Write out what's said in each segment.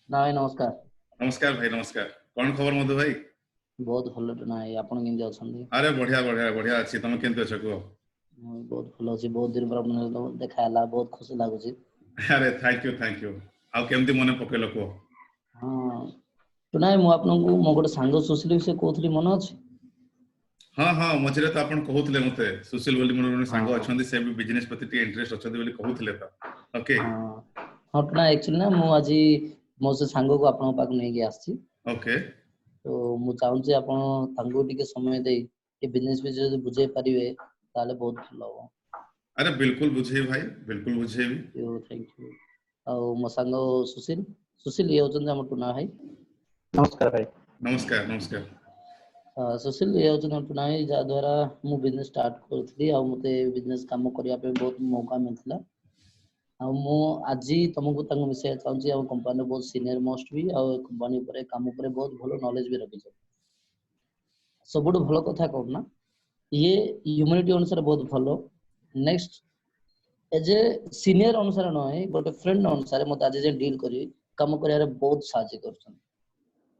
ना भाई नमस्कार। नमस्कार भाई नमस्कार। कौन खबर मधु भाई? बहुत भल ना आपण केमती अच्छा? अरे बढ़िया बढ़िया बढ़िया अच्छी। तुम केमती अच्छ कह? बहुत भल अच्छी। बहुत दिन पर देखा बहुत खुशी लगुच। अरे थैंक यू। आउ केमती मन पकेल कह? हाँ टुना मु आपको मो गोटे सांग सुशील से कहूली मन अच्छे। हाँ हाँ मझे तो आप कहते मत सुशील बोली मोर हाँ सांग अच्छा से भी बिजनेस प्रति इंटरेस्ट अच्छा कहते तो ओके हाँ हाँ टुना एक्चुअली ना मु आज मो से सांग को आपन पाक नहीं आसी। ओके तो मु चाहूँ आपण तांको टिके समय दे ये बिजनेस विषय जब बुझे पारिबे ताले बहुत भल हो। अरे बिल्कुल बुझे भाई बिल्कुल बुझे भी। Thank you. और मो सांग सुशील सुशील ये होचन हम टुना भाई। नमस्कार भाई। नमस्कार नमस्कार। सुशील ये होचन टुना भाई जा द्वारा मु बिजनेस स्टार्ट करथली आ मते बिजनेस काम करिया पे बहुत मौका मिलथला। आ मु आज तुमको तंग विषय चाहूँ आ कंपनी बहुत सीनियर मोस्ट भी आ कंपनी पर काम पर बहुत भलो नॉलेज भी रखी छ। सबुठ भलो कथा कौन ना ये ह्यूमैनिटी अनुसार बहुत भलो। नेक्स्ट एज ए सीनियर अनुसार नय गोटे फ्रेंड अनुसार मत आज जे डील करी काम करिया बहुत साहाय्य करछन।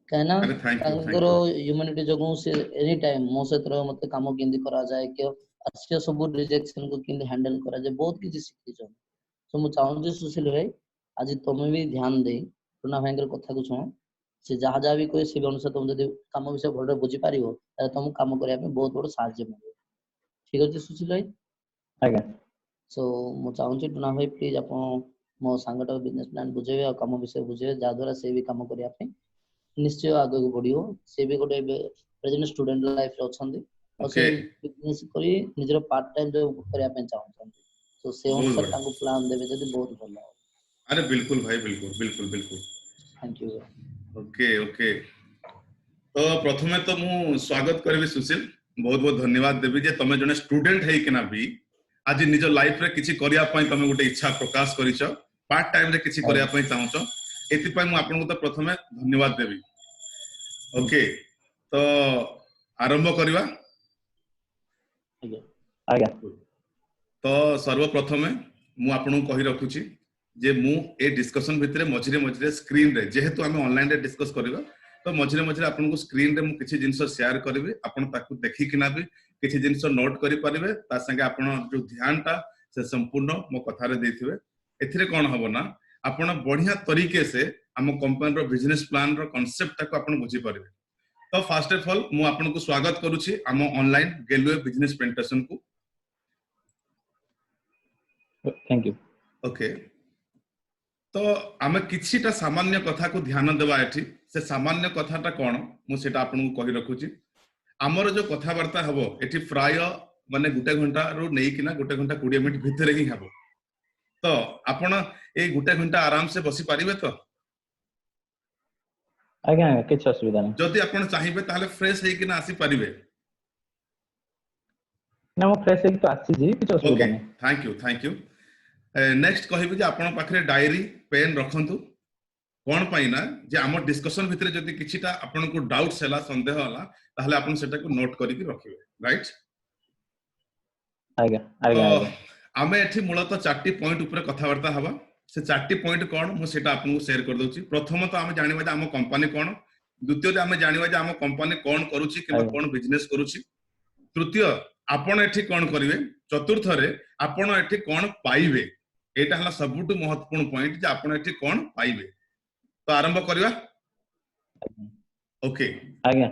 कहना अरे थैंक तांकर यू। ह्यूमैनिटी जगह से एनी टाइम मो से मते काम केंदी करा जाए के अच्छे सब रिजेक्शन को केंदी हैंडल करा जाए बहुत किछि सिखि छ। तो मु चाहूँ सुशील भाई आज तुम भी ध्यान दे टुना भाई कथा को सुन से जहाँ जहाँ भी कोई से अनुसार तुम जब काम विषय भल बुझी पार तुम काम करने बहुत बड़ साहाଯ୍य मिले। ठीक अच्छे सुशील भाई? आज्ञा। सो मु चाहूँ टुना भाई प्लीज आप मो सांगटा बिजनेस प्लान बुझेबे आ काम विषय बुझेबे जहाँ द्वारा से भी काम करने निश्चय आगे को बढ़ियो। से भी गोटे प्रेजेंट स्टूडेंट लाइफ रे अछंती और से ओके बिजनेस करी निजर पार्ट टाइम जो करिया पे चाहउछंती तो से बहुत अनुसार बढ़िया। तांको प्लान देबे जदी बहुत भलो। अरे बिल्कुल भाई बिल्कुल बिल्कुल बिल्कुल। Thank you. Okay okay. तो प्रथमे तो मु स्वागत करी सुशील बहुत बहुत धन्यवाद देवी जे तमे जने स्टूडेंट है कि ना भी आज निज लाइफ रे किछि करिया पई तमे गोटे इच्छा प्रकाश करिछ पार्ट टाइम रे किछि करिया पई चाहउछ एति पई मु आपन को तो प्रथमे धन्यवाद देवी। ओके तो आरंभ करिवा। आज्ञा। तो सर्वप्रथमे मु आपन को कहि रखुछि जे मु ए डिस्कशन भितरे मझिरे मझिरे स्क्रीन रे जेहेतु आमे ऑनलाइन रे डिस्कस करिवा तो मझिरे मझिरे आपन को स्क्रीन रे मु किछि जिंस शेयर करबे आपन ताकू देखि किना भी किछि जिंस नोट करि परिबे ता संगे आपन जो ध्यान ता से संपूर्ण मो कथा रे देथिबे। एथिरे कोन हबो ना आपन बढ़िया तरीके से हम कंपनी रो बिजनेस प्लान रो कांसेप्ट ताकू आपन बुझी परिबे। तो फर्स्ट ऑफ ऑल मु आपन को स्वागत करूछि हम ऑनलाइन गेलवे बिजनेस प्रेजेंटेशन को। Thank you. ओके तो आमे किछिटा सामान्य कथा को ध्यान देबा एठी से सामान्य कथाटा कोन मु सेटा आपन को कहि रखुछि। हमर जो कथावार्ता हबो एठी प्राय माने गुटे घंटा रो नै किना गुटे घंटा 20 मिनिट भितरे ही हबो। तो आपण ए गुटे घंटा आराम से बसी पारिबे तो? आज्ञा किछ असुविधा नै। जदि आपण चाहिबे ताले फ्रेश हे किना आसी पारिबे? ना मो फ्रेश हे तो आसी जी किछ असुविधा नै। Thank you. नेक्स्ट कहिबे जे आपण पाखरे डायरी पेन रखंतु कोन पाई ना जे हमर डिस्कशन भितरे जदि किछिटा आपण को डाउट्स हैला संदेह होला ताहले आपण सेटा को नोट करि कि रखिबे राइट। आज्ञा आज्ञा आज्ञा। आमे एठी मूलतः 4टी पॉइंट ऊपर कथावार्ता हबा से 4टी पॉइंट कोन मु सेटा आपन को शेयर कर दोछि। प्रथम तो आमे जानिबा जे हम कंपनी कोन, द्वितीय जे आमे जानिबा जे हम कंपनी कोन करूछि कि कोन बिजनेस करूछि, तृतीय आपण एठी कोन करिवे, चतुर्थ रे आपण एठी कोन पाइबे। एटा हला सबुटु महत्वपूर्ण पॉइंट जे आपण एठी कोन पाइबे। तो आरंभ करिवा। ओके आज्ञा।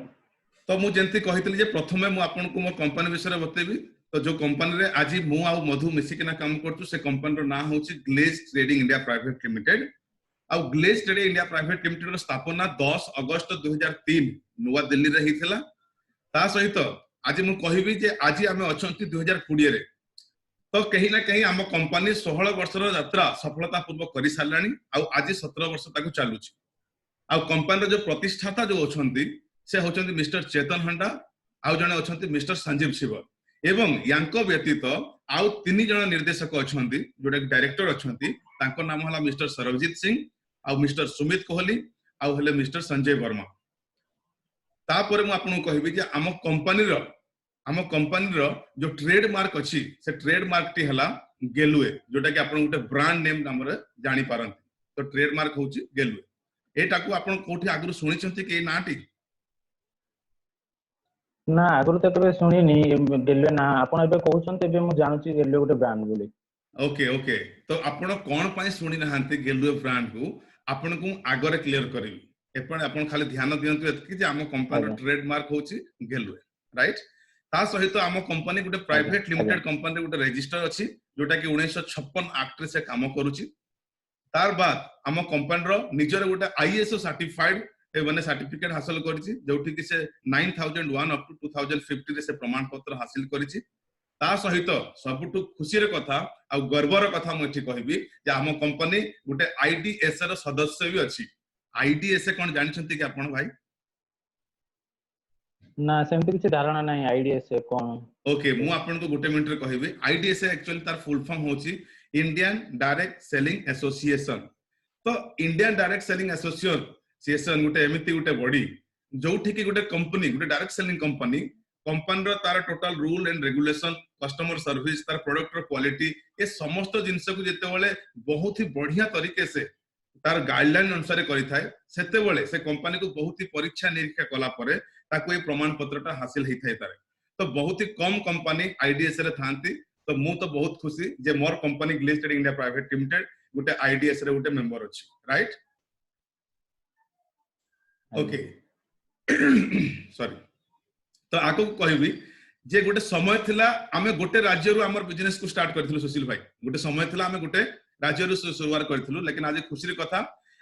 तो मु जेंति कहितली जे प्रथमे मु आपन को मो कंपनी विषय रे बतेबी। तो जो कंपनी रे आज मु आ मधु मिसी किना काम करछु से कंपनी रो नाम होछि Glaze trading India private Limited. आ Glaze trading India private Limited रो स्थापना 10 अगस्त 2003 नुवा दिल्ली रे हिथिला। ता सहित आज मु कहिबी जे आज आमे अछंती 2020 रे। तो कहीं ना कहीं आम कंपनी 16 वर्षर यात्रा सफलता पूर्वक करि सारलानी आ आज 17 वर्ष ताकू चालुची। आ कंपनी रो जो प्रतिष्ठाता जो अछंती से होचंती मिस्टर चेतन हंडा आ जने अछंती मिस्टर संजीव शिव एवं यांको व्यतीत आउ 3 जण निर्देशक अछंती जोडा डायरेक्टर अछंती तांको नाम हला मिस्टर सरबजीत सिंह आ मिस्टर सुमित कोहली आ हले मिस्टर संजय वर्मा। तापर मु आपन कहबी जे आम कंपनी रो जो ट्रेडमार्क अछि से ट्रेडमार्क टी हला गेलवे जोटा कि आपन गोटे ब्रांड नेम नाम रे जानि पारंती। तो ट्रेडमार्क होछि गेलवे एटा को आपण कोठी आगु सुनिचंती के नाटी ना आगुरु तो केबे सुनिनी गेलवे ना आपण एबे कहउछन एबे मु जानुची गेलवे गोटे ब्रांड बोली ओके ओके तो आपण कोन पई सुनि नहांती गेलवे ब्रांड को आपण को आगरे क्लियर करबी एपण आपण खाली ध्यान दियंतु एतकी जे हम कंपनी ट्रेडमार्क होची गेलवे राइट ता सहित हम कंपनी गोटे प्राइवेट लिमिटेड कंपनी गोटे रजिस्टर अछि जोटा कि 1956 एक्ट रे से काम करूची तार बाद हम कंपनी रो निजर गोटे आईएसओ सर्टिफाइड माने सर्टिफिकेट हासिल करिछि जोठी कि से 9001 अप टू 2050 रे से प्रमाण पत्र हासिल करिछि ता सहित सबटु खुशी रे कथा आ गर्वर कथा म एठी कहबी जे हम कंपनी गोटे आईडीएस रो सदस्य भी अछि आईडीएस कोन जानिछंती कि आपण भाई ना सेमति किछि धारणा नाही आईडीएस कोन ओके मु आपण को गोटे मिनिट रे कहबी आईडीएस एक्चुअली तार फुल फॉर्म होछि इंडियन डायरेक्ट सेलिंग एसोसिएशन तो इंडियन डायरेक्ट सेलिंग एसोसिएशन गोटे एमिति गोटे बॉडी जोठी कि गोटे कंपनी गोटे डायरेक्ट सेलिंग कंपनी रो तार total rule and regulation customer service तार प्रोडक्ट रो क्वालिटी ए समस्त जिंस को जेते बेले बहुत ही बढ़िया तरीके से तार गाइडलाइन अनुसार करि थाए सेते बेले से कंपनी को बहुत ही परीक्षा निरीक्षा कला परे ताको ए प्रमाण पत्रटा हासिल हेइ थाए तारे तो बहुत ही कम कंपनी आईडीएस रे थांती तो मु तो बहुत खुशी जे मोर company Glaze trading India private Limited गोटे आईडीएस रे गोटे मेंबर अछि राइट ओके सॉरी तो आको कहबी जे गोटे समय थिला आमे गोटे राज्य रु हमर बिजनेस को स्टार्ट करथिलु सुशील भाई गोटे समय थिला आमे गोटे राज्य रु शुरुआत करथिलु लेकिन आज खुशी रे कथा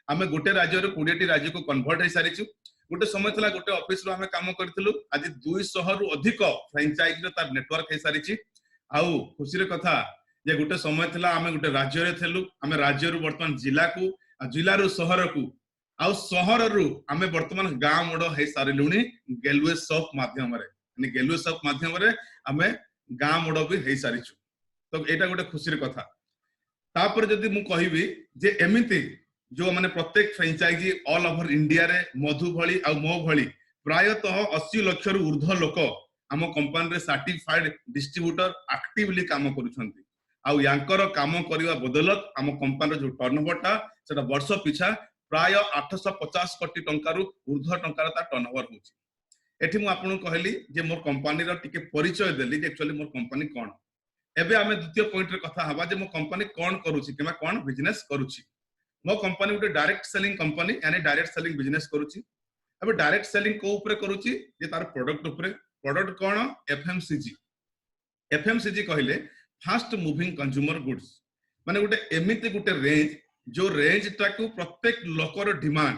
आमे गोटे राज्य रु 20 टी राज्य को कन्वर्ट हे सारिछु गोटे समय थिला गोटे ऑफिस रु आमे काम करथिलु आज 200 रु अधिक फ्रेंचाइज रे तार नेटवर्क हे सारिछि आउ खुशी रे कथा जे गोटे समय थिला आमे गोटे राज्य रे थिलु आमे राज्य रु वर्तमान जिला को जिला रु शहर को आउ शहर रु आमे वर्तमान गां मोड हे सारिलुनी गेलवे शॉप माध्यम रे यानी गेलवे शॉप माध्यम रे आमे गां मोड भी हे सारिछु तो एटा गोटे खुशी रे कथा तापर जदी मु कहिबी जे एमिति जो माने प्रत्येक फ्रेंचाइजी ऑल ओवर इंडिया रे मधु भली आ मो भली प्रायतः 80 लाख रु ऊर्ध्व लोक आम कंपनी रे सर्टिफाइड डिस्ट्रीब्यूटर एक्टिवली काम करूछंती आ यांकर काम करिवा बदलत आम कंपनी जो टर्नओवरटा सेटा वर्ष पिछा प्राय 850 कोटी टंका रु ऊर्ध्व टंका ता टर्नओवर होची एठी मु आपन कहली जे मोर कंपनी रो टिके परिचय देली जे एक्चुअली मोर कंपनी कोन एबे आमे द्वितीय पॉइंट रे कथा हबा जे मो कंपनी कोन करूची किमा कोन बिजनेस करूची मो कंपनी गोटे डायरेक्ट सेलिंग कंपनी यानी डायरेक्ट सेलिंग बिजनेस करूची एबे डायरेक्ट सेलिंग को ऊपर करूची जे तार प्रोडक्ट ऊपर प्रोडक्ट कोन एफएमसीजी कहले फास्ट मूविंग कंज्यूमर गुड्स माने गोटे एमिति गोटे रेंज जो रेंज टाकू प्रत्येक लोकर डिमांड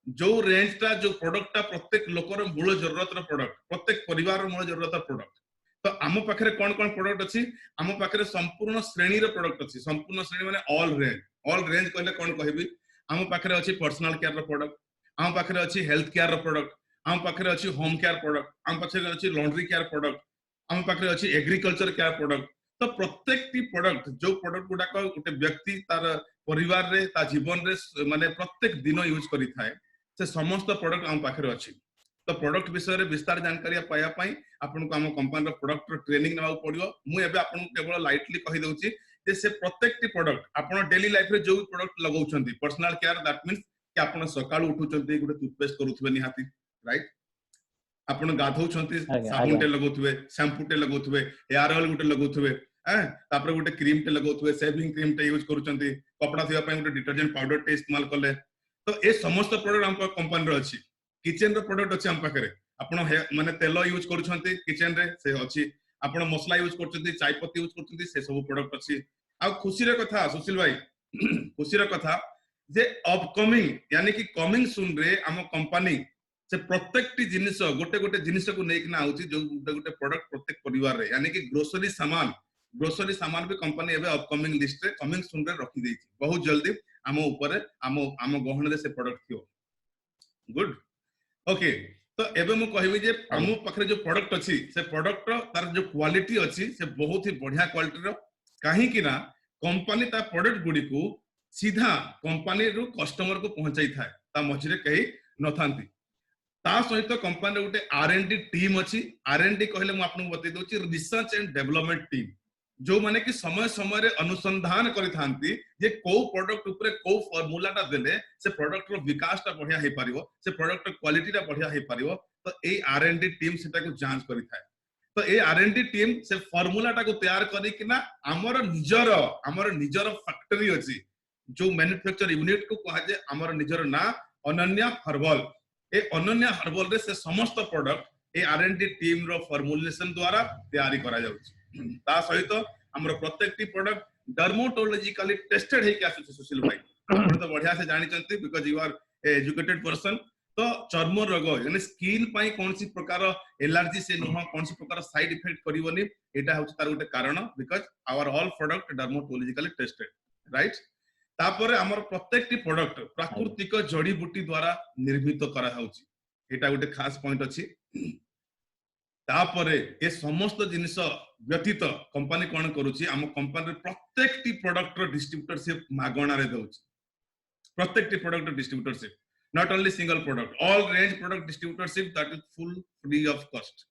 जो रेंज टा जो प्रोडक्ट टा प्रत्येक लोकर मूल जरूरत रो प्रोडक्ट प्रत्येक परिवार रो मूल जरूरत रो प्रोडक्ट तो आम पाखरे कोन कोन प्रोडक्ट अछि आम पाखरे संपूर्ण श्रेणी रो प्रोडक्ट अछि संपूर्ण श्रेणी माने ऑल रेंज कहले कोन कहबी आम पाखरे अछि पर्सनल केयर रो प्रोडक्ट आम पाखरे अछि हेल्थ केयर रो प्रोडक्ट आम पाखरे अछि होम केयर प्रोडक्ट आम पाखरे अछि लॉन्ड्री केयर प्रोडक्ट आम पाखरे अछि एग्रीकल्चर केयर प्रोडक्ट तो प्रत्येक टी प्रोडक्ट जो प्रोडक्ट गुडा को गोटे व्यक्ति तार परिवार रे ता जीवन रे माने प्रत्येक दिन यूज करि थाए से समस्त प्रोडक्ट आम पाखरे अछि तो प्रोडक्ट विषय रे विस्तार जानकारी पाया पई आपन को हम कंपनी रो प्रोडक्ट रो ट्रेनिंग नवा पड़ियो मु एबे आपन केवल लाइटली कहि दउची जे से प्रत्येक टी प्रोडक्ट आपन डेली लाइफ रे जो प्रोडक्ट लगाउछंती पर्सनल केयर दैट मींस कि आपन सकाळ उठुचंती गोटे टूथपेस्ट करूथबे निहाती राइट आपन गाधौछंती साबुन टे लगाउथबे शैम्पू टे लगाउथबे हेयर ऑयल गोटे लगाउथबे तापर गोटे क्रीम टे लगाउथबे शेविंग क्रीम टे यूज करूचंती कपड़ा थिया पय गोटे डिटर्जेंट पाउडर टे इस्तेमाल करले तो ए समस्त प्रोडक्ट हम कंपनी रो अछि किचन रो प्रोडक्ट अछि हम पाखरे आपण माने तेल यूज करूछंती किचन रे से अछि आपण मसला यूज करछंती चाय पत्ती यूज करछंती से सब प्रोडक्ट अछि आ खुशी रे कथा सुशील भाई खुशी रे कथा जे अपकमिंग यानी कि कमिंग सून रे हम कंपनी से प्रत्येक टी जिनिस गोटे गोटे जिनिस को नेकना आउची जो गोटे गोटे प्रोडक्ट प्रत्येक परिवार रे यानी कि ग्रोसरी सामान भी कंपनी एबे upcoming list ray coming soon रे रखी देछि बहुत जल्दी हम ऊपर हम गहन रे से प्रोडक्ट थियो गुड ओके तो एबे मु कहबी जे हम पाखरे जो प्रोडक्ट अछि से प्रोडक्ट तार जो क्वालिटी अछि से बहुत ही बढ़िया क्वालिटी रो काहे कि ना कंपनी ता प्रोडक्ट गुडी को सीधा कंपनी रो कस्टमर को पहुंचाई थाए ता मझरे कही नथांती ता सहित कंपनी रे गोटे आरएनडी टीम अछि आरएनडी कहले मु आपन बतै दोछि रिसर्च एंड डेवलपमेंट टीम जो माने कि समय समय रे अनुसंधान करिथांती जे को प्रोडक्ट ऊपर को फॉर्मूलाटा देले से प्रोडक्ट रो विकासटा बढ़िया हे पारिबो, से प्रोडक्ट रो क्वालिटीटा बढ़िया हे पारिबो। तो ए आर&डी टीम सेटा को जांच करिथाय। तो ए आर&डी टीम से फॉर्मूलाटा को तैयार करी कि ना हमर निजर फैक्टरी अछि, जो मैन्युफैक्चर यूनिट को कहा जे हमर निजर ना अनन्या हर्बल। ए अनन्या हर्बल रे से समस्त प्रोडक्ट ए आर&डी टीम रो फॉर्मुलेशन द्वारा तैयारी करा जाउछि। ता सहित हमर प्रत्येकटी प्रोडक्ट डर्मेटोलॉजिकली टेस्टेड हे के आसु सुशील भाई। आपण तो बढ़िया से जानि चंती because you are educated person. तो चर्म रोग यानी स्किन पाई कौन सी प्रकार एलर्जी से नुह कौन सी प्रकार साइड इफेक्ट करिवनी एटा होछि तार गोटे कारण because our all product dermatologically tested right. तापर हमर प्रत्येकटी प्रोडक्ट प्राकृतिक जड़ी बूटी द्वारा निर्मित करा होछि, एटा गोटे खास पॉइंट अछि। तापरे ए समस्त जिनिस व्यतीत कंपनी कोन करूछि, हम कंपनी प्रत्येकटी प्रोडक्ट रो डिस्ट्रीब्यूटरशिप मागणा रे दउछि। प्रत्येकटी प्रोडक्ट रो distributorship, not only single product, all range product distributorship that is full free of cost.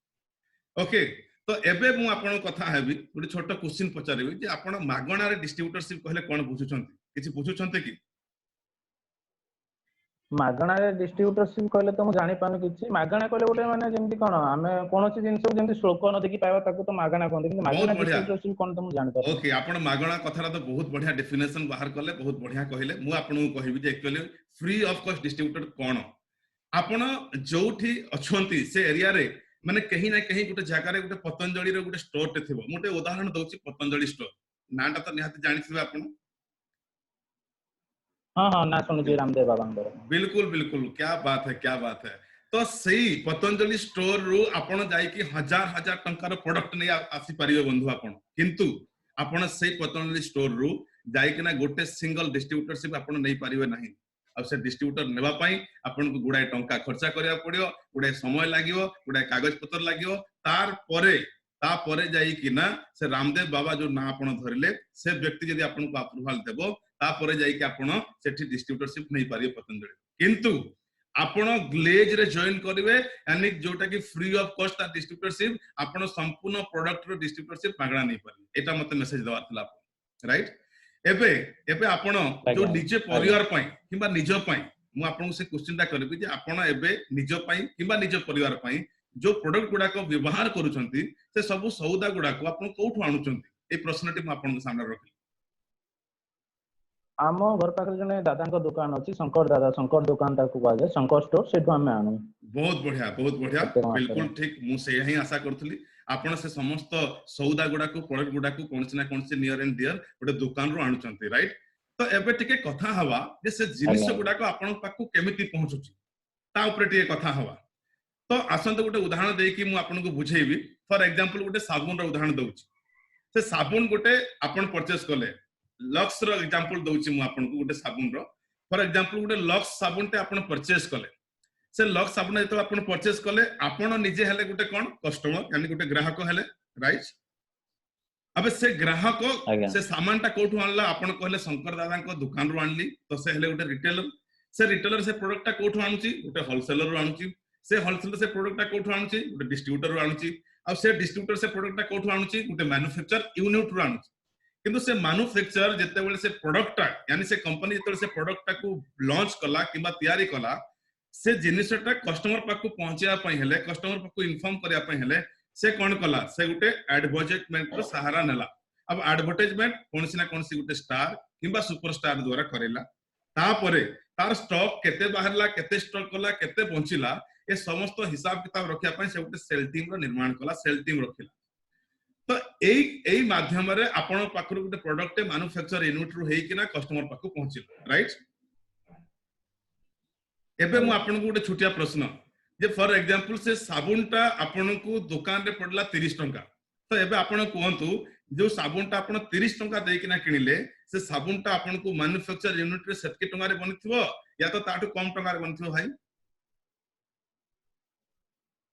Okay, तो एबे मु आपन कथा हेबी गोटे छोट क्वेश्चन पचारिबी जे आपन मागणा रे डिस्ट्रीब्यूटरशिप कहले कोन बुझुछंती, किछि बुझुछंती कि? मागणा रे डिस्ट्रीब्यूटरशिप कहले तो मु जानि पानु किछि। मागणा कहले गोटे माने जेंति कोन आमे कोनोसी जिंस जेंति शुल्क न देखि पाइबा ताकू तो मागणा कहंती, किंतु मागणा डिस्ट्रीब्यूटरशिप कोन तो मु जानि पानु। ओके, आपन मागणा कथारा तो बहुत बढ़िया डेफिनेशन बाहर करले, बहुत बढ़िया कहिले। मु आपन को कहिबी जे actually free of cost distributor कोन। आपन जोठी अछंती से एरिया रे माने कहीं ना कहीं गोटे जगह रे गोटे पतंजलि रो गोटे स्टोर ते थिबो। मोटे उदाहरण दउछि पतंजलि स्टोर, नाटा तो निहाती जानिथिबे आपन। हाँ ना सुनिछि रामदेव बाबांकर। बिल्कुल बिल्कुल, क्या बात है, क्या बात है। तो सही पतंजलि स्टोर रु आपण जाई कि हजार हजार टंकार प्रोडक्ट नै आसी परिबे बंधु आपण, किंतु आपण सही पतंजलि स्टोर रु जाई कि ना गोटे सिंगल डिस्ट्रीब्यूटरशिप आपण नै परिबे नाही। अब से डिस्ट्रीब्यूटर नेबा पई आपण को गुडाय टंका खर्चा करिया पड़ियो, गुडाय समय लागियो, गुडाय कागज पत्र लागियो। ता परे जाई कि ना से रामदेव बाबा जो ना आपण धरले से व्यक्ति यदि आपण को अप्रूवल देबो ता परे जाई कि आपण सेठी डिस्ट्रीब्यूटरशिप नै पारियो पतंजलि। किंतु आपण ग्लेज रे जॉइन करिवे यानी जोटा कि फ्री ऑफ कॉस्ट डिस्ट्रीब्यूटरशिप, आपण संपूर्ण प्रोडक्ट रो डिस्ट्रीब्यूटरशिप मागणा नै पारियो। एटा मते मेसेज दवा थला राइट। एबे आपण जो निजे परिवार पई किबा निज पई मु आपण से क्वेश्चनटा करबी जे आपण एबे निज पई किबा निज परिवार पई जो प्रोडक्ट गुडा को व्यवहार करूछंती से सब सौदा गुडा को आपण कोठु आनुछंती, ए प्रश्नटी मु आपण के सामने रखली। आम घर पाखरे जने दादा दुकान अच्छी शंकर दादा, शंकर दुकान ताकू कहा जाए, शंकर स्टोर से आमे आनु। बहुत बढ़िया, बहुत बढ़िया, बिल्कुल ठीक। मु से ही आशा करथली आपण से समस्त सौदा गुडा को प्रोडक्ट गुडा को कोनसे ना कोनसे नियर एंड डियर गोटे दुकान रो आनुचंती राइट। तो एबे टिके कथा हवा जे से जिनिस गुडा को आपण पाकू केमिति पहुंचुची ता ऊपर टिके कथा हवा। तो आसंत गोटे उदाहरण देई कि मु आपण को बुझेइबी। फॉर एग्जांपल गोटे साबुन रो उदाहरण दउची। से साबुन गोटे आपण परचेस करले, लक्स रो एग्जांपल दउची मु आपण को गोटे साबुन रो। फॉर एग्जांपल गोटे लक्स साबुन ते आपण परचेस करले, से लक्स साबुन जेतो आपण परचेस करले आपण निजे हेले गोटे कोन कस्टमर यानी गोटे ग्राहक हेले राइट। अबे से ग्राहक से सामानटा कोठु आनला, आपण कहले शंकर दादा को दुकान रो आनली, तो से हेले गोटे रिटेलर। से रिटेलर से प्रोडक्टटा कोठु आनुची, गोटे होलसेलर रो आनुची। से होलसेलर से प्रोडक्टटा कोठु आनुची, गोटे डिस्ट्रीब्यूटर रो आनुची। अब से डिस्ट्रीब्यूटर से प्रोडक्टटा कोठु आनुची, गोटे मैन्युफैक्चर यूनिट रो आनुची। किंतु से मैन्युफैक्चर जेते बेले से प्रोडक्टटा यानी से कंपनी जेते से प्रोडक्टटा को लॉन्च कला किबा तयारी कला, से जिनिसटा कस्टमर पाकू पहुंचिया पई हेले, कस्टमर पाकू इन्फॉर्म करिया पई हेले से कोन कला, से गोटे एडवर्टाइजमेंट रो सहारा नेला। अब एडवर्टाइजमेंट कोनसी ना कोनसी गोटे स्टार किबा सुपरस्टार द्वारा करेला। तापरे तार स्टॉक केते बाहरला, केते स्टॉक कला, केते पहुंचिला, ए समस्त हिसाब किताब रखिया पई से गोटे सेल टीम रो निर्माण कला, सेल टीम रखिला। तो एई माध्यम रे आपण पाखरु गोटे प्रोडक्ट मैन्युफैक्चर यूनिट रो हेई किना कस्टमर पाखु पहुंचिला राइट। एबे मु आपण को गोटे छोटिया प्रश्न जे फॉर एग्जांपल से साबुनटा आपण को दुकान रे पडला 30 टंका, तो एबे आपण कोहंतु जो साबुनटा आपण 30 टंका देई किना किनिले, से साबुनटा आपण को मैन्युफैक्चर यूनिट रे सेतके टंका रे बनिथिबो या तो ताटू कम टंका रे बनिथिबो भाई?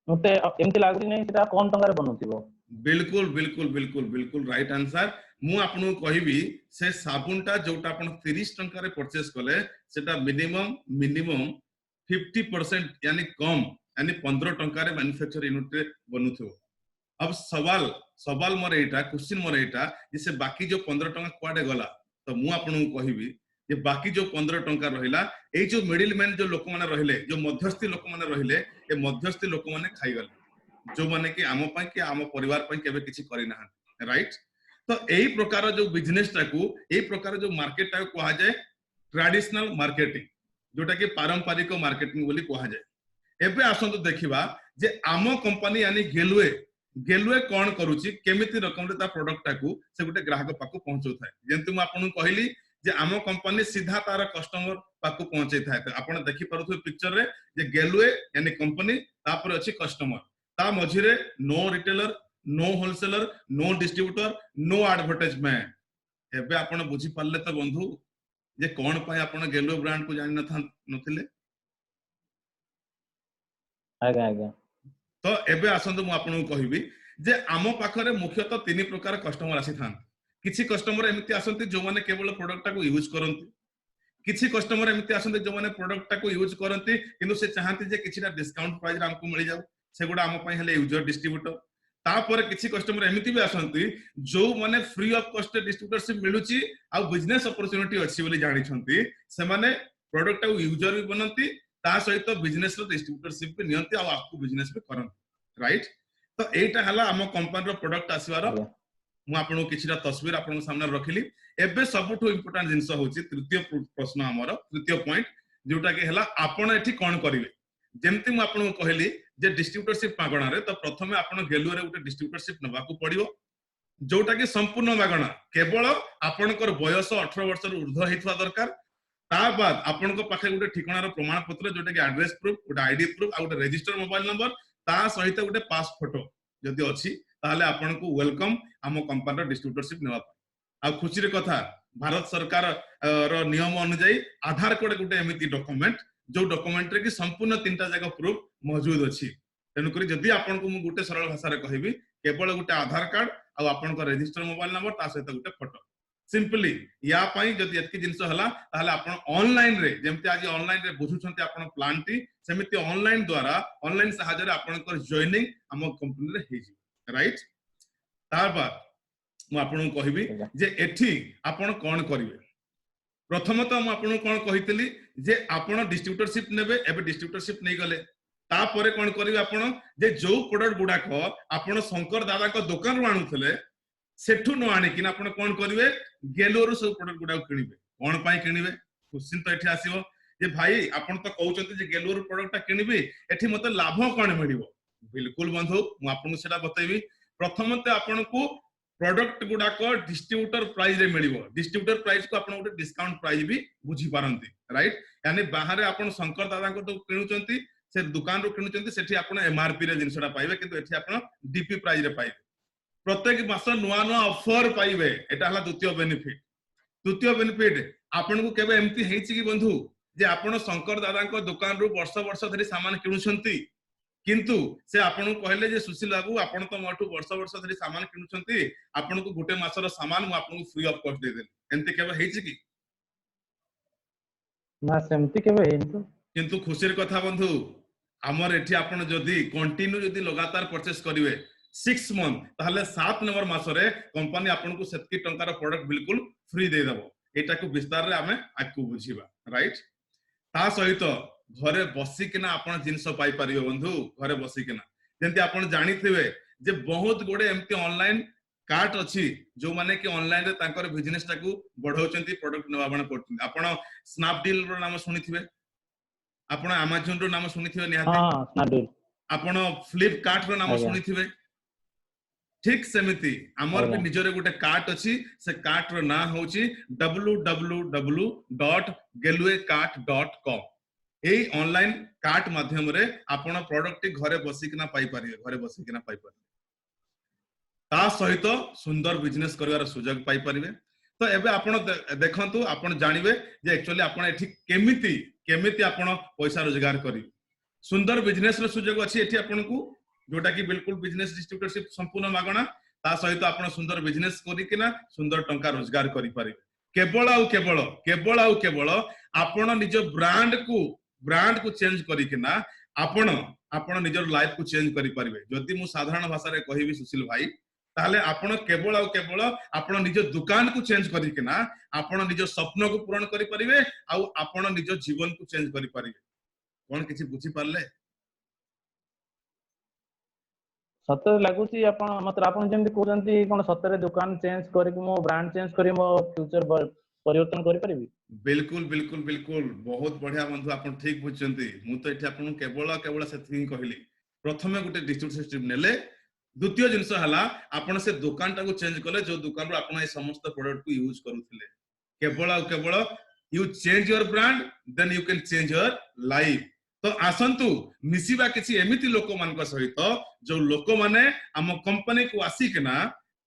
मते एमति लागुनी नै सेटा कम टंका रे बनुथिबो। बिल्कुल बिल्कुल बिल्कुल बिल्कुल राइट आंसर। मु आपन कहबी से साबुनटा जोटा आपण 30 टंका रे परचेस कले सेटा मिनिमम 50% यानी कम यानी 15 टंका रे मैन्युफैक्चर यूनिट रे बनुथो। अब सवाल सवाल मोर एटा क्वेश्चन मोर एटा जे से बाकी जो 15 टंका कुआडे गला तो मु आपन कहबी जे बाकी जो 15 टंका रहिला ए जो मिडिल मैन जो लोक माने रहिले जो मध्यस्थी लोक माने रहिले ए मध्यस्थी लोक माने खाइ गले जो माने कि आम पई कि आम परिवार पई केबे किछि करि ना राइट तो एही प्रकार जो बिजनेस टाकू एही प्रकार जो मार्केट टाकू कहा जाय ट्रेडिशनल मार्केटिंग जोटा कि पारंपरिक मार्केटिंग बोली कहा जाय एबे आसंतु देखिबा जे आम कंपनी यानी गेलुए गेलुए कौन करूची केमिति रकम रे ता प्रोडक्ट टाकू से गुटे ग्राहक पाकू पहुंचौ थाए जेंतु म आपन कहली जे आम कंपनी सीधा तार कस्टमर पाकू पहुंचै थाए आपण देखि पारुथु पिक्चर रे जे गेलुए यानी कंपनी तापर अछि कस्टमर ता मझी रे no retailer no wholesaler no distributor no advertisement एबे आपण बुझी पारले त बंधु जे कोन पय आपण गेलुए ब्रांड को जानि नथिले आगे आगे तो एबे आसंतु मु आपन कहबी जे आम पाखरे मुख्यतः 3 प्रकार कस्टमर आसी थान किछि कस्टमर एमिति आसंती जो माने केवल प्रोडक्ट को यूज करंती किछि कस्टमर एमिति आसंती जो माने प्रोडक्ट को यूज करंती किंतु से चाहंती जे किछिटा डिस्काउंट प्राइस रे हमकु मिल जाऊ सेगुडा आम पय हेले यूजर डिस्ट्रीब्यूटर तापर किछि कस्टमर एमिति भी आसंती जो माने फ्री ऑफ कॉस्ट डिस्ट्रीब्यूटरशिप मिलुची आ बिजनेस अपॉर्चुनिटी अछि बोली जानि छंती से माने प्रोडक्ट को यूजर भी बनंती ता सहित बिजनेस रो डिस्ट्रीब्यूटरशिप भी नियंती आ आपको बिजनेस भी करंती राइट तो एटा हला हम कंपनी रो प्रोडक्ट आसीवार मु आपन किछिटा तस्वीर आपन सामने रखिली एबे सबठो इंपोर्टेंट जिंस होची तृतीय प्रश्न हमर तृतीय पॉइंट जोटा कि हला आपन एठी कोन करिवे जेमति मु आपन कहली जे डिस्ट्रीब्यूटरशिप मागणा रे तो प्रथमे आपन गेलुए रे उटे डिस्ट्रीब्यूटरशिप नबाकू पड़िबो जोटा कि संपूर्ण मागणा केवल आपनकर बयस 18 वर्ष रो ऊर्ध्व हेतवा दरकार ता बाद आपन को पाखे गुटे ठिकाना रो प्रमाण पत्र जोटा कि एड्रेस प्रूफ गुटे आईडी प्रूफ आ गुटे रजिस्टर मोबाइल नंबर ता सहित गुटे पास फोटो जदि अछि ताले आपन को वेलकम हम कंपनी रो डिस्ट्रीब्यूटरशिप नेवा आ खुशी रे कथा भारत सरकार रो नियम अनुसार आधार कार्ड गुटे एमिति डॉक्यूमेंट जो डॉक्यूमेंट रे कि संपूर्ण 3टा जगह प्रूफ मौजूद अछि तेनु करी जदि आपन को मु गुटे सरल भाषा रे कहबी केवल गुटे आधार कार्ड आ आपन को रजिस्टर मोबाइल नंबर ता सहित गुटे फोटो सिंपली या पाई जदि एतकी जिंस हला ताले आपण ऑनलाइन रे जेमति आज ऑनलाइन रे बुझुछंती आपण प्लान टी सेमिति ऑनलाइन द्वारा ऑनलाइन सहायता रे आपण को जॉइनिंग हम कंपनी रे हेजी राइट तार बाद मु आपण कहबी जे एठी आपण कोन करिवे प्रथमतः मु आपण कोन कहितली जे आपण डिस्ट्रीब्यूटरशिप नेबे एबे डिस्ट्रीब्यूटरशिप नै गले तापरे कोन करिवे आपण जे जो प्रोडक्ट गुडा को आपण शंकर दादा को दुकान रो आनुथले सेठू न आनी कि आपण कोन करिवे गेलोर सब प्रोडक्ट गुडा किनिबे कोन पाई किनिबे क्वेश्चन तो एठी आसीबो जे भाई आपण तो कहउचंती जे गेलोर प्रोडक्ट किनिबे एठी मते लाभ कोन मिलिबो बिल्कुल बंधु मु आपण सेटा बतैबी प्रथमते आपण को प्रोडक्ट गुडा को डिस्ट्रीब्यूटर प्राइस रे मिलिबो डिस्ट्रीब्यूटर प्राइस को आपण उटे डिस्काउंट प्राइस भी बुझी पारंती राइट यानी बाहर आपण शंकर दादा को तो किनुचंती से दुकान रो किनुचंती सेठी आपण एमआरपी रे जिंसटा पाइबे किंतु एठी आपण डीपी प्राइस रे पाइबे प्रत्येक मास नुआ नुआ ऑफर पाइबे एटा हला द्वितीय बेनिफिट तृतीय बेनिफिट आपन को केबे एम्ति हेछि कि बंधु जे आपण शंकर दादा को दुकान रो वर्ष वर्ष धरि सामान किनुछंती किंतु से आपन को कहले जे सुशील बाबू आपण तो मोठू वर्ष वर्ष धरि सामान किनुछंती आपन को गुटे मासर सामान मु आपन को फ्री ऑफ कॉस्ट दे देली एम्ति केबे हेछि कि ना सेम्ति केबे हेछि किंतु खुशीर कथा बंधु हमर एठी आपण जदी कंटिन्यू जदी लगातार परचेस करिवे 6 मंथ ताहले 7 नंबर मासरे कंपनी आपन को सेतकी टंकार प्रोडक्ट बिल्कुल फ्री दे देबो एटा को विस्तार रे हमें आकु बुझिबा राइट ता सहित घरे बसी किना आपन जिंस पाई परियो बंधु घरे बसी किना जेंति आपन जानिथिबे जे बहुत गोडे एम्ति ऑनलाइन कार्ट अछि जो माने कि ऑनलाइन रे तांकर बिजनेस टाकू बढ़ौचंती प्रोडक्ट नवाबण करथि आपन स्नैपडील रो नाम सुनिथिबे आपन अमेज़न रो नाम सुनिथिबे निहाती हां स्नैपडील आपन फ्लिपकार्ट रो नाम सुनिथिबे ठीक सेमिति हमर भी निजरे गुटे कार्ट अछि से कार्ट रो नाम होची www.gelwaycart.com एई ऑनलाइन कार्ट माध्यम रे आपण प्रोडक्ट घरे बसी किना पाई परिए घरे बसी किना पाई परिए ता सहित सुंदर बिजनेस करबार सुयोग पाई परिबे तो एबे आपण देखंतु आपण जानिबे जे एक्चुअली आपण एठी केमिति केमिति आपण पैसा रोजगार करी सुंदर बिजनेस रो सुयोग अछि एठी आपण को जोटा कि बिल्कुल बिजनेस डिस्ट्रीब्यूटरशिप संपूर्ण मागणा ता सहित आपण सुंदर बिजनेस करी किना सुंदर टंका रोजगार करी परिबे केवल केवल आपण निज ब्रांड को चेंज करी किना आपण निजर लाइफ को चेंज करी परिबे जदि मु साधारण भाषा रे कहिबी सुशील भाई ताले आपण केवल आ केवल आपण निज दुकान को चेंज करिकिना आपण निज स्वप्न को पूर्ण करि परिबे आ आपण निज जीवन को चेंज करि परिबे कोन किछि बुझी पारले सतरे लागुची आपण मतलब आपण जेमति कहउछंती कोन सतरे दुकान चेंज करि मो ब्रांड चेंज करि मो फ्यूचर परिवर्तन करि परिबी बिल्कुल बिल्कुल बिल्कुल बहुत बढ़िया बंधु आपण ठीक बुझचंती मु तो एठी आपण केवल केवल सेथि कहली प्रथमे गुटे डिस्ट्रीब्यूशन सिस्टम नेले द्वितीय जिंस हला आपण से दुकान टा को चेंज कले जो दुकान रो आपण ए समस्त प्रोडक्ट को यूज करूथिले केवल you change your brand then you can change your life तो आसंतु मिसिबा किछि एमिति लोक मानक सहित जो लोक माने हम कंपनी को आसीकना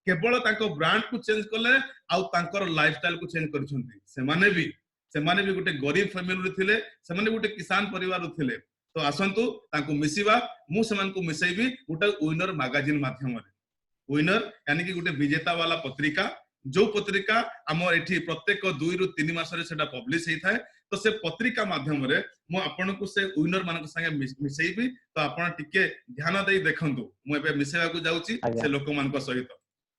केवल तांको ब्रांड को चेंज कले आउ तांकर लाइफस्टाइल को चेंज करछंती सेमाने भी गुटे गरीब फैमिली रे थिले सेमाने गुटे किसान परिवार रे थिले तो आसंतु तांको मिसिबा मु सेमान को मिसैबी गुटे विनर मैगजीन माध्यम रे विनर यानी कि गुटे विजेता वाला पत्रिका जो पत्रिका हमर एठी प्रत्येक 2 रु 3 मास रे सेटा पब्लिश हेइ थाए तो से पत्रिका माध्यम रे मु आपन को से विनर मानक संगे मिसैबी तो आपन टिके ध्यान देई देखंतु मु एबे मिसैबा को जाउची से लोक मानक सहित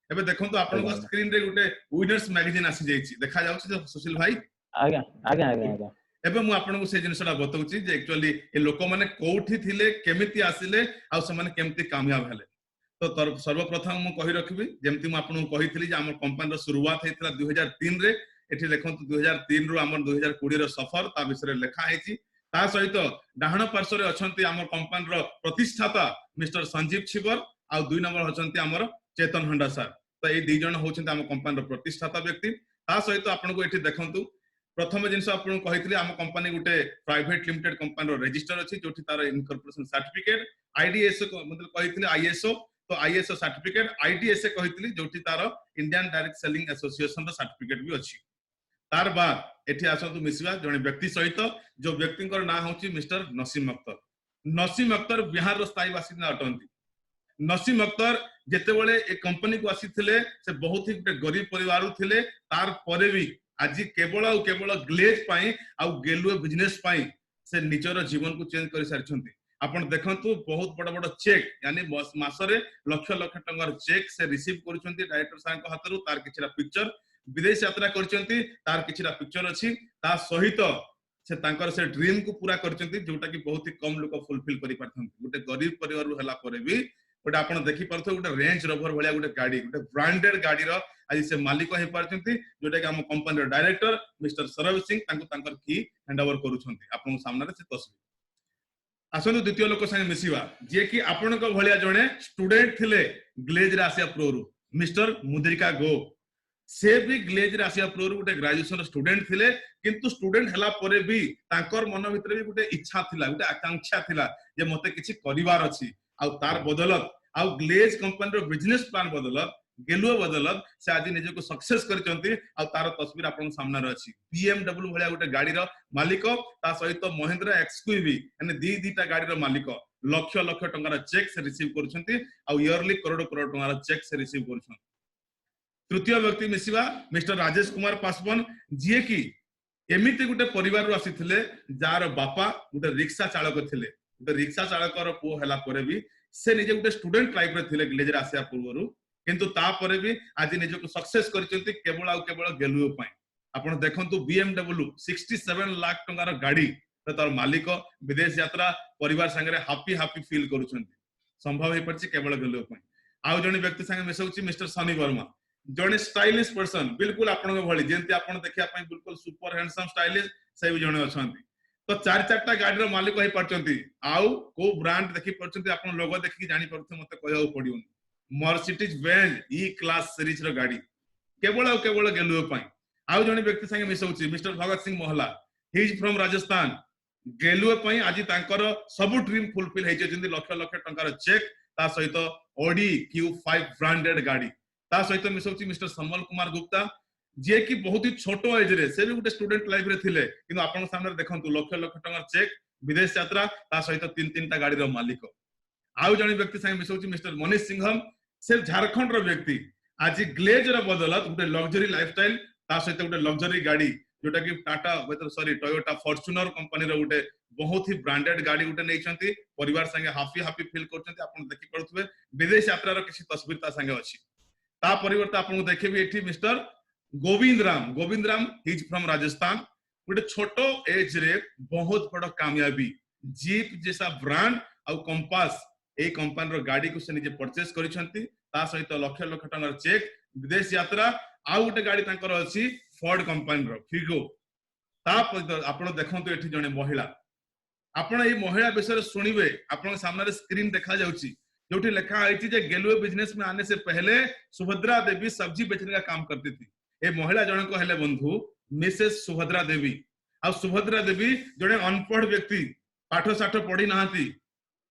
एबे देखंतु आपन को स्क्रीन रे गुटे विनर्स मैगजीन आसी जाईची देखा जाउची सुशील भाई आज्ञा आज्ञा आज्ञा एबे मु आपन को से जिनसटा बतौची जे एक्चुअली ए लोक माने कोठी थिले केमिति आसिले आ से माने केमिति कामयाब हेले तो सर्वप्रथम मु कहि रखबी जेमति मु आपन को कहितली जे हमर कंपनी रो शुरुआत हेतला 2003 रे एठी देखंतु 2003 रो हमर 2020 रो सफर ता विषय लेखा हेची ता सहित डाहण पार्श्व रे अछंती हमर कंपनी रो प्रतिष्ठाता मिस्टर संजीव छिबर आ 2 नंबर अछंती हमर चेतन हंडा सर तो ए दी जण होछंती हमर कंपनी रो प्रतिष्ठाता व्यक्ति ता सहित आपन को एठी देखंतु प्रथम जिनस आपन कहितली हम कंपनी गुटे प्राइवेट लिमिटेड कंपनी रो रजिस्टर अछि जोठी तार इनकॉर्पोरेशन सर्टिफिकेट आईडीएसओ मतलब कहितली आईएसओ तो आईएसओ सर्टिफिकेट आईडीएसए कहितली जोठी तार इंडियन डायरेक्ट सेलिंग एसोसिएशन रो सर्टिफिकेट भी अछि तार बाद एठी आसंतु मिसिबा जने व्यक्ति सहित जो व्यक्तिकर ना होछि मिस्टर नसीम अख्तर बिहार रो स्थायी बासिंदा अटंती नसीम अख्तर जेते बेले ए कंपनी को आसीथिले से बहुत ही गरीब परिवार थिले तार परे भी आज केवल ग्लेज पाई आउ गेलुए बिजनेस पाई से निजर जीवन को चेंज कर सारिछंती आपण देखंतु बहुत बड़ बड़ चेक यानी मासरे लक्ष लक्ष टंगार चेक से रिसीव करूछंती डायरेक्टर साहब को हातरू तार किछरा पिक्चर विदेश यात्रा करछंती तार किछरा पिक्चर अछि ता सहित से तांकर से ड्रीम को पूरा करछंती जोटा कि बहुत ही कम लोक फुलफिल करि पारथंती गुटे गरीब परिवार रु हला परे भी गोटे आपण देखि पारथो गुटे रेंज रोवर भलिया गुटे गाड़ी गुटे ब्रांडेड गाड़ी रो आज से मालिक हे पारछंती जोटा कि हम कंपनी रो डायरेक्टर मिस्टर सरव सिंह तांको तांकर की हैंडओवर करूछंती आपण सामने रे से तस्वीर आसनु द्वितीय लोक संगे मिसिबा जे कि आपण को भलिया जणे स्टूडेंट थिले ग्लेज रे आसिया प्रो रु मिस्टर मुद्रिका गो से भी ग्लेज रे आसिया प्रो रु गुटे ग्रेजुएशन स्टूडेंट थिले किंतु स्टूडेंट हला परे भी तांकर मन भितर भी गुटे इच्छा थिला गुटे आकांक्षा थिला जे मते किछि करिवार अछि आ तार बदलत आ ग्लेज कंपनी रो बिजनेस प्लान बदलत गेलुओ बदलत से आज निजे को सक्सेस करचंती आ तार तस्वीर आपन सामने रे अछि BMW भलिया गुटे गाड़ी रो मालिक ता सहित महिंद्रा एक्सक्यूवी यानी दीटा गाड़ी रो मालिक लक्ष लक्ष टंगार चेक से रिसीव करचंती आ इयरली करोड़ करोड़ टंगार चेक से रिसीव करछन तृतीय व्यक्ति मिसिबा मिस्टर राजेश कुमार पासवान जे कि एमिति गुटे परिवार रो आसीथिले जार बापा गुटे रिक्शा चालक थिले गुटे रिक्शा चालक रो पो हला परे भी से निजे गुटे स्टूडेंट लाइफ रे थिले ग्लेजर आसिया पूर्वरु किंतु ता परे भी आज निजे को सक्सेस करचंती केवल गेलुओ पई आपण देखंतु BMW 67 लाख टंगार गाड़ी तार मालिक विदेश यात्रा परिवार संगे हापी फील करूछंती संभव हे परछि केवल गेलुओ पई आउ जने व्यक्ति संगे मिसौछि मिस्टर सनी वर्मा जने स्टाइलिश पर्सन बिल्कुल आपण भली जेंति आपण देखिया पई बिल्कुल सुपर हैंडसम स्टाइलिश से भी जने अछंती तो चार चारटा गाड़ी रो मालिक होई परचंती आउ को ब्रांड देखि परचंती आपण लोगो देखि जानि परथे मते कहउ पडियोनी Mercedes Benz E class series रो गाड़ी केवल गेलुओ पई आउ जने व्यक्ति संगे मिसौछि मिस्टर भगत सिंह मोहला ही इज फ्रॉम राजस्थान गेलुओ पई आज तांकर सब ड्रीम फुलफिल हेचे जिंदी लक्ष लक्ष टंकार चेक ता सहित ऑडी Q5 ब्रांडेड गाड़ी ता सहित मिसौछि मिस्टर समल कुमार गुप्ता जे कि बहुत ही छोट एज रे से भी गुटे स्टूडेंट लाइफ रे थिले किंतु आपन सामने देखंतु लक्ष लक्ष टंकार चेक विदेश यात्रा ता सहित तीन टा गाड़ी रो मालिक आउ जने व्यक्ति संगे मिसौछि मिस्टर मनीष सिंघम से झारखंड रो व्यक्ति आज ग्लेज रो बदलत गुटे लग्जरी लाइफस्टाइल ता सहित गुटे लग्जरी गाड़ी जोटा कि टाटा टोयोटा फॉर्च्यूनर कंपनी रो गुटे बहुत ही ब्रांडेड गाड़ी गुटे नैचंती परिवार संगे हापी फील करचंती आपन देखि पड़थबे विदेश यात्रा रो किछि तस्वीर ता संगे अछि ता परिवर्ते आपन देखेबी एठी mister Govind Ram he is from Rajasthan गोटे छोटो एज रे बहुत बड़ कामयाबी जीप जैसा ब्रांड आ कंपास ए कंपनी रो गाड़ी को से निजे परचेस करिसंती ता सहित लक्ष लक्ष टंगर चेक विदेश यात्रा आ गोटे गाड़ी तांकर अछि फोर्ड कंपनी रो फिगो ता आपण देखंतु एठी जने महिला आपण ए महिला विषय सुनिबे आपण सामने रे स्क्रीन देखा जाउची जोठी लिखा है जे गेलुए बिजनेस में आने से पहले सुभद्रा देवी सब्जी बेचने का काम करती थी ए महिला जन को हेले बंधु मिसेस सुभद्रा देवी आ सुभद्रा देवी जने अनपढ़ व्यक्ति पाठ साठ पढ़ी नाहांती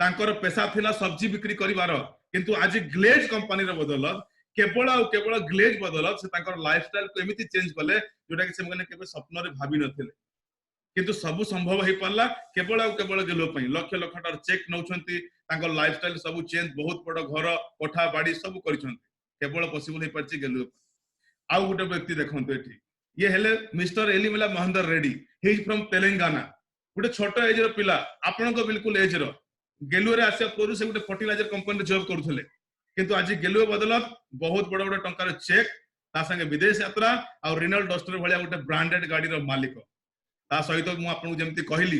तांकर पेशा थिला सब्जी बिक्री करिवार किंतु आज ग्लेज कंपनी रे बदलत केवल ग्लेज बदलत से तांकर लाइफस्टाइल को एमिति चेंज कले जोटा कि से मने केबे स्वप्न रे भाबी नथिले किंतु सब संभव हो पारला केवल गेलो पई लक्ष लक्ष टार चेक नउछंती तांकर लाइफस्टाइल सब चेंज बहुत बड़ घर कोठा बाड़ी सब करिसंती केवल पॉसिबल हो परची गेलो आउ गोटे व्यक्ति देखंतु एठी ये हेले mister Elimila Mahendra Reddy he is from Telangana गोटे छोट एज रो पिला आपन को बिल्कुल एज रो गेलुए रे आसे पूर्व से गोटे फर्टिलाइजर कंपनी रे जॉब करूथले किंतु आज गेलुए बदलत बहुत बड़ बड़ टंकार चेक ता संगे विदेश यात्रा और रिनल डस्टर भलिया गोटे ब्रांडेड गाड़ी रो मालिक ता सहित मु आपन जेमति कहली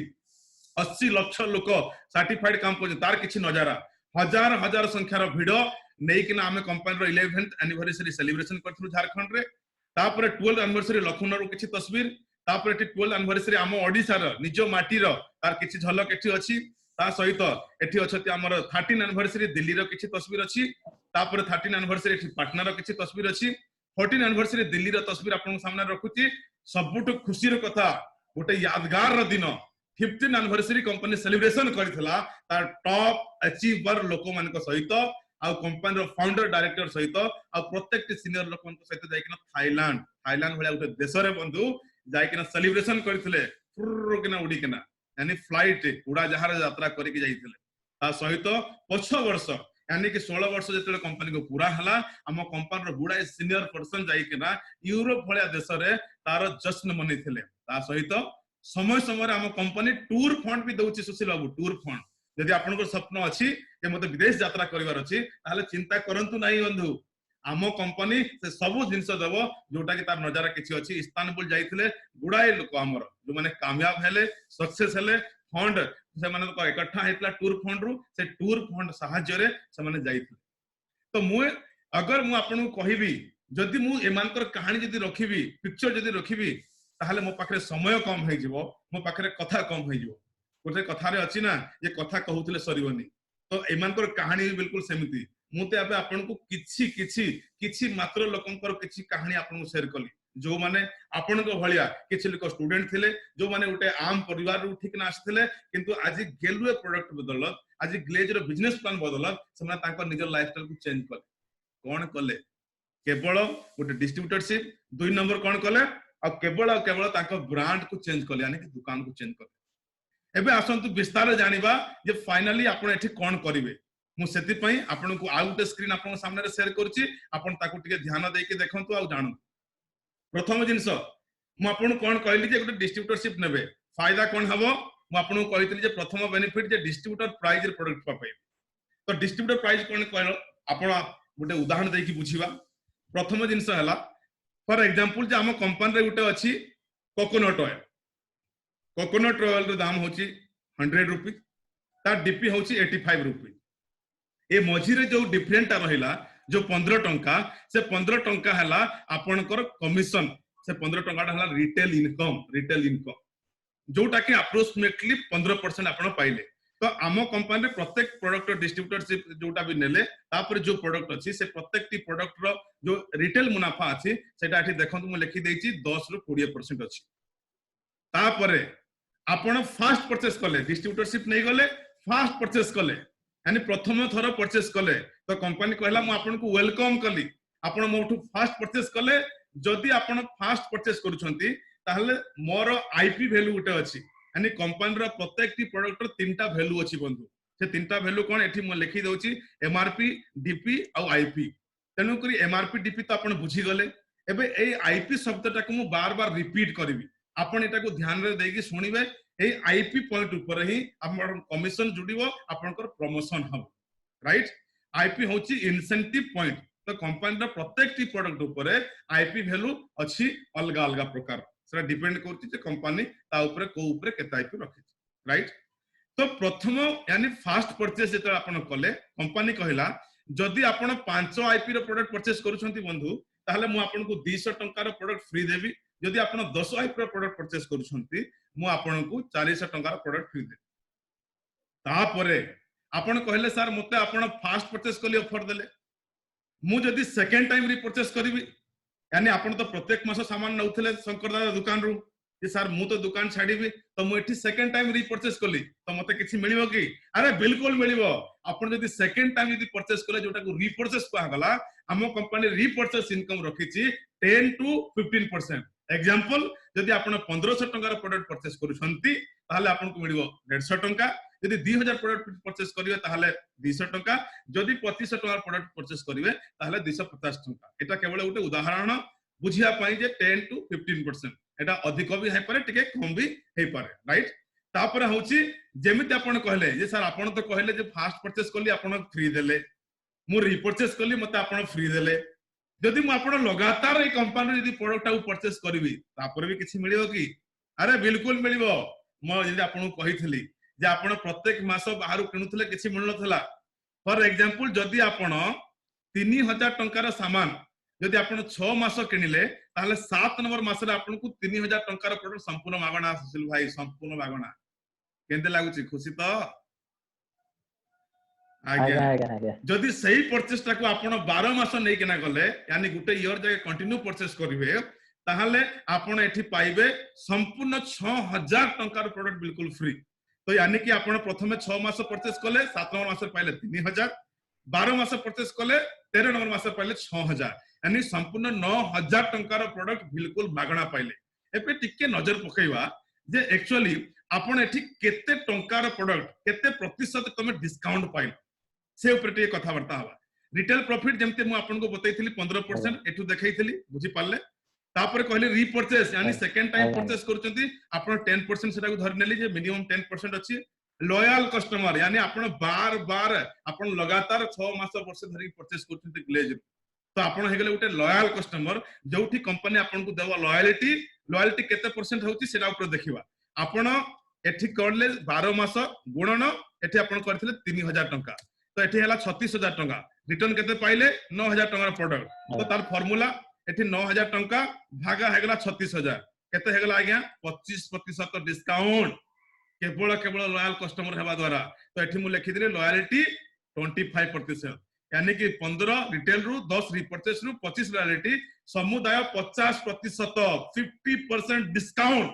80 लाख लोक सर्टिफाइड काम कर तार किछि नजारा हजार हजार संख्यार भिड नेकिना आमे कंपनी रो 11th एनिवर्सरी सेलिब्रेशन करथु झारखंड रे तापर 12th एनिवर्सरी लखनऊ रो किछि तस्वीर तापर 12th एनिवर्सरी आम ओडिसा रो निजो माटी रो तार किछि झलक एठी अछि ता सहित एठी अछति हमर 13th एनिवर्सरी दिल्ली रो किछि तस्वीर अछि तापर 13th एनिवर्सरी एठी पटना रो किछि तस्वीर अछि 14th एनिवर्सरी दिल्ली रो तस्वीर आपन सामने रखुछि सबुठ खुशी रो कथा गोटे यादगार रो दिन 15th एनिवर्सरी कंपनी सेलिब्रेशन करथिला तार टॉप अचीवर लोक मान को सहित आ कंपनी रो फाउंडर डायरेक्टर सहित आ प्रत्येक सीनियर लोक मान को सहित जाइकिना थाईलैंड भलिया गोटे देश रे बंधु जाइकिना सेलिब्रेशन करथिले फुर किना उडी किना यानी फ्लाइट उड़ा जहाज यात्रा करके जाइथिले ता सहित पछ वर्ष यानी कि 16 वर्ष जेतले कंपनी को पूरा हला हम कंपनी रो बुढा सीनियर पर्सन जाइकिना यूरोप भलिया देश रे तार जश्न मनेथिले ता सहित समय समय हम कंपनी टूर फंड भी दउची सुशील बाबू टूर फंड यदि आपनको स्वप्न अछि जे मते विदेश यात्रा करिवार अछि ताले चिंता करंतु नाही बंधु आम कंपनी से सब जिंस देबो जोटा कि तार नजारा किछि अछि इस्तानबुल जाइथिले गुडाए लोक हमर जो माने कामयाब हेले सक्सेस हेले फंड से माने को इकट्ठा हेतला टूर फंड रु से टूर फंड सहाय्य रे से माने जाइथिले तो मु अगर मु आपनको कहिबी जदि मु एमानकर कहानी जदि रखिबी पिक्चर जदि रखिबी ताहले मो पाखरे समय कम हो जिवो मो पाखरे कथा कम हो जिवो गोटे कथा रे अछि ना ये कथा कहउथिले सरीबनी तो एमानकर कहानी बिल्कुल सेमिति मुते आबे आपनको किछि मात्र लोकंकर किछि कहानी आपनको शेयर कली जो माने आपनको भलिया किछि लोक स्टूडेंट थिले जो माने गोटे आम परिवार उ ठीक ना आस्थिले किंतु आज गेलुए प्रोडक्ट बदलत आज ग्लेज रो बिजनेस प्लान बदलत समा तांकर निजर लाइफस्टाइल को चेंज कले कोन कले केवल गोटे डिस्ट्रीब्यूटरशिप 2 नंबर कोन कले आ केवल तांकर ब्रांड को चेंज कले यानी कि दुकान को चेंज कले एबे आसंतु विस्तार जानिबा जे फाइनली आपण एठी कोन करिवे मु सेति पई आपण को आउट स्क्रीन आपण सामने रे शेयर करछि आपण ताकू टिके ध्यान देके देखंतु आ जानु प्रथम जिंस मु आपण कोन कहली जे गोटे डिस्ट्रीब्यूटरशिप नेबे फायदा कोन हबो मु आपण को कहितली जे प्रथम बेनिफिट जे डिस्ट्रीब्यूटर प्राइस रे प्रोडक्ट पाबे तो डिस्ट्रीब्यूटर प्राइस कोन कहलो आपण गोटे उदाहरण देकी बुझिबा प्रथम जिंस हला फॉर एग्जांपल जे हम कंपनी रे गोटे अछि कोकोनट ऑयल रो दाम होछि 100 रुपीस तार डीपी होछि 85 रुपीस ए मझिरे जो डिफरेंट रहिला जो 15 टंका से 15 टंका हला आपनकर कमिशन से 15 टंका हला रिटेल इनकम जोटा कि अप्रोक्सीमेटली 15% आपण पाइले तो आम कंपनी रे प्रत्येक प्रोडक्ट डिस्ट्रीब्यूटरशिप जोटा भी नेले तापर जो प्रोडक्ट अछि से प्रत्येक टी प्रोडक्ट रो जो रिटेल मुनाफा अछि सेटा एठी देखंतु म लिखि देछि 10 रु 20% अछि तापरे आपण फास्ट परचेस कले डिस्ट्रीब्यूटरशिप नै गले फास्ट परचेस कले यानी प्रथम थर परचेस कले तो कंपनी कहला मु आपन को वेलकम कली आपण मोठू फास्ट परचेस कले जदि आपण फास्ट परचेस करूछंती ताहले मोर आईपी वैल्यू उटे अछि यानी कंपनी रो प्रत्येक टी प्रोडक्ट रो तीनटा वैल्यू अछि बंधु से तीनटा वैल्यू कोन एठी म लिखि दउची एमआरपी डीपी आ आईपी तेनु करी एमआरपी डीपी तो आपण बुझी गले एबे ए आईपी शब्दटा को मु बार बार रिपीट करबी आपण एटा को ध्यान रे देकी सुनिबे ए आईपी पॉइंट ऊपर ही हमर कमिशन जुडिबो आपनकर प्रमोशन हम राइट आईपी होची इंसेंटिव पॉइंट तो कंपनी प्रत्येक टी प्रोडक्ट ऊपर आईपी वैल्यू अच्छी अलग अलग प्रकार से डिपेंड करती जे कंपनी ता ऊपर को ऊपर केते आईपी रखी राइट। तो प्रथम यानी फास्ट परचेस जेते आपण कले कंपनी कहला जदि आपण 5 आईपी रो प्रोडक्ट परचेस करूछंती बंधु ताहले मु आपनको 200 टंका रो प्रोडक्ट फ्री देबी। जदि आपण 10 आईपी रो प्रोडक्ट परचेस करूछंती मु आपनको 400 टंका रो प्रोडक्ट फ्री देबी। तापरे आपण कहले सर मते आपण फास्ट परचेस कली ऑफर देले मु जदि सेकंड टाइम रिपर्चेस करबी यानी आपण तो प्रत्येक मास सामान नउथले शंकर दादा दुकान रू जे सर मु तो दुकान छाड़ीबी तो मु एठी सेकंड टाइम रिपर्चेस कली तो मते किछि मिलिबो कि अरे बिल्कुल मिलिबो। आपण जदि सेकंड टाइम जदि परचेस कले जोटा को रिपर्चेस कहा गला हमो कंपनी रिपर्चेस इनकम रखिछि 10 to 15%। एग्जांपल जदि आपण 1500 टंका रो प्रोडक्ट परचेस करूछंती ताहले आपण को मिलिबो 150 टंका। जदि 2000 प्रोडक्ट परचेस करिवे ताहले 200 टंका। जदि 2500 टंका प्रोडक्ट परचेस करिवे ताहले 250 टंका। एटा केवल उटे उदाहरण बुझिया पाई जे 10 to 15%। एटा अधिक भी है पारे टिके कम भी है पारे राइट। तापर होची जेमिति आपण कहले जे सर आपण तो कहले जे फास्ट परचेस करली आपण फ्री देले मु रिपर्चेस करली मते आपण फ्री देले जदि मु आपण लगातार ए कंपनी जदि प्रोडक्ट आ परचेस करबी तापर भी किछि मिलियो कि अरे बिल्कुल मिलिबो। म जदि आपण कहितली जे आपण प्रत्येक मास बाहर किनुथले किछि मिलनथला फॉर एग्जांपल जदि आपण 3000 टंकार सामान जदि आपण 6 मास किनिले ताहले 7 नंबर मास रे आपण को 3000 टंकार प्रोडक्ट संपूर्ण मागणा सुशील भाई संपूर्ण मागणा केंते लागुची खुशी तो आगे जदि सही परचेस टाको आपण 12 मास नै केना गले यानी गुटे ईयर जगे कंटिन्यू परचेस करिवे ताहले आपण एठी पाइबे संपूर्ण 6000 टंकार प्रोडक्ट बिल्कुल फ्री। तो यानी कि आपण प्रथमे 6 मास परचेस कले 7 नंबर मास पाइले 3000 12 मास परचेस कले 13 नंबर मास पाइले 6000 यानी संपूर्ण 9000 टंकार प्रोडक्ट बिल्कुल मागणा पाइले। एपे टिके नजर पकेइबा जे एक्चुअली आपण एठी केते टंकार प्रोडक्ट केते प्रतिशत तमे डिस्काउंट पाइल से ऊपर टिके कथा वार्ता हवा। रिटेल प्रॉफिट जेमते मु आपन को बतैथिली 15% एठु देखैथिली बुझी पाले। तापर कहले रीपर्चेस यानी सेकंड टाइम परचेस करचंती आपण 10% सेटा को धरि नेली जे मिनिमम 10% अछि। लॉयल कस्टमर यानी आपण बार बार आपण लगातार 6 मास वर्ष धरि परचेस करचंती ग्लेज तो आपण हे गेले उटे लॉयल कस्टमर जोठी कंपनी आपण को देवा लॉयल्टी केते परसेंट होची सेटा ऊपर देखिबा। आपण एठी करले 12 मास गुणन एठी आपण करथिले 3000 टंका तो एठी हला 36000 टंका रिटर्न केते पाइले 9000 टंका प्रोडक्ट तो तार फार्मूला एठी 9000 टंका भागा हे गेला 36000 केते हे गेला आज्ञा 25% डिस्काउंट केवल लॉयल कस्टमर हेबा द्वारा। तो एठी मु लिखि दिले लॉयल्टी 25% यानी कि 15 रिटेल रु 10 रिपर्चेस रु 25 लॉयल्टी समुदाय 50% 50% डिस्काउंट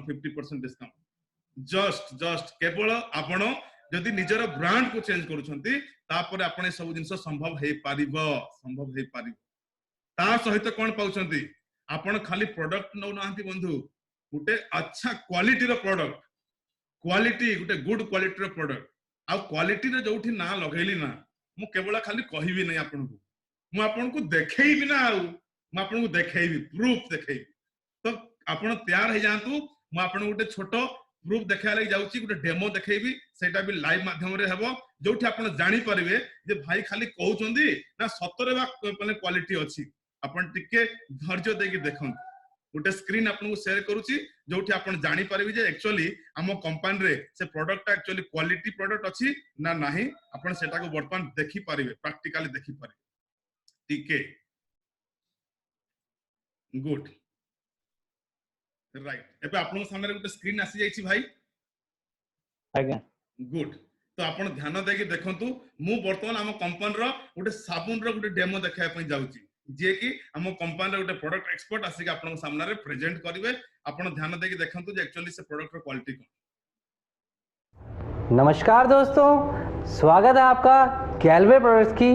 50% डिस्काउंट जस्ट केवल आपण जदि निजर ब्रांड को चेंज करूछंती तापर आपण ए सब जिंस संभव हे पारिबो ता सहित कोन पाउछंती आपण खाली प्रोडक्ट नौ नांती बंधु गुटे अच्छा क्वालिटी रो प्रोडक्ट क्वालिटी गुटे गुड क्वालिटी रो प्रोडक्ट आ क्वालिटी रे जोठी ना लगैली ना मु केवल खाली कहिबी नै आपन को देखैबी ना मु आपन को देखैबी प्रूफ देखैबी तो आपण तैयार हे जानतु मु आपन गुटे छोटो प्रूफ देखा लगी जाउची गुटे डेमो देखैबी सेटा भी लाइव माध्यम रे हेबो जोठी आपण जानि परिबे जे भाई खाली कहउचंदी ना सतरे बा माने क्वालिटी अछि। आपण टिके धैर्य देकी देखन गोटे स्क्रीन आपको शेयर करूची जोठी आपण जानि परिबे जे एक्चुअली हम कंपनी रे से प्रोडक्ट एक्चुअली क्वालिटी प्रोडक्ट अछि ना नाही आपण सेटा को वर्तमान देखि परिबे प्रैक्टिकली देखि परिबे टिके गुड राइट। एबे आपन सामने गोटे स्क्रीन आसी जाईची भाई आज्ञा गुड तो आपण ध्यान देकी देखंतु मु वर्तमान हम कंपनी रो गोटे साबुन रो गोटे डेमो देखाय पई जाउची जे कि हम कंपनी रो गोटे प्रोडक्ट एक्सपर्ट आसी के आपन सामने रे प्रेजेंट करिवे आपण ध्यान देकी देखंतु जे एक्चुअली से प्रोडक्ट रो क्वालिटी कोन। नमस्कार दोस्तों, स्वागत है आपका कैलवे प्रोडक्ट्स की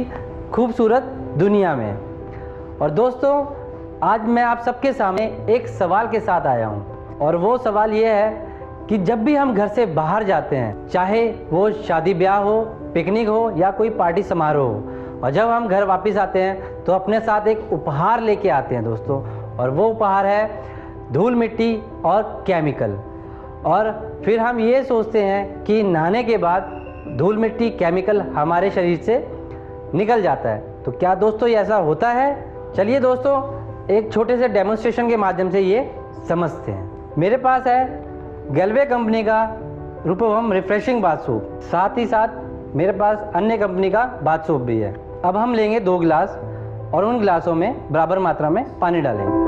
खूबसूरत दुनिया में। और दोस्तों आज मैं आप सबके सामने एक सवाल के साथ आया हूं और वो सवाल ये है कि जब भी हम घर से बाहर जाते हैं, चाहे वो शादी ब्याह हो, पिकनिक हो या कोई पार्टी समारोह हो, और जब हम घर वापस आते हैं तो अपने साथ एक उपहार लेके आते हैं दोस्तों, और वो उपहार है धूल मिट्टी और केमिकल। और फिर हम ये सोचते हैं कि नहाने के बाद धूल मिट्टी केमिकल हमारे शरीर से निकल जाता है। तो क्या दोस्तों ये ऐसा होता है? चलिए दोस्तों एक छोटे से डेमोन्स्ट्रेशन के माध्यम से ये समझते हैं। मेरे पास है गैल्वे कंपनी का रूपम रिफ्रेशिंग बाथ सोप, साथ ही साथ मेरे पास अन्य कंपनी का बाथ सोप भी है। अब हम लेंगे 2 गिलास और उन गिलासों में बराबर मात्रा में पानी डालेंगे।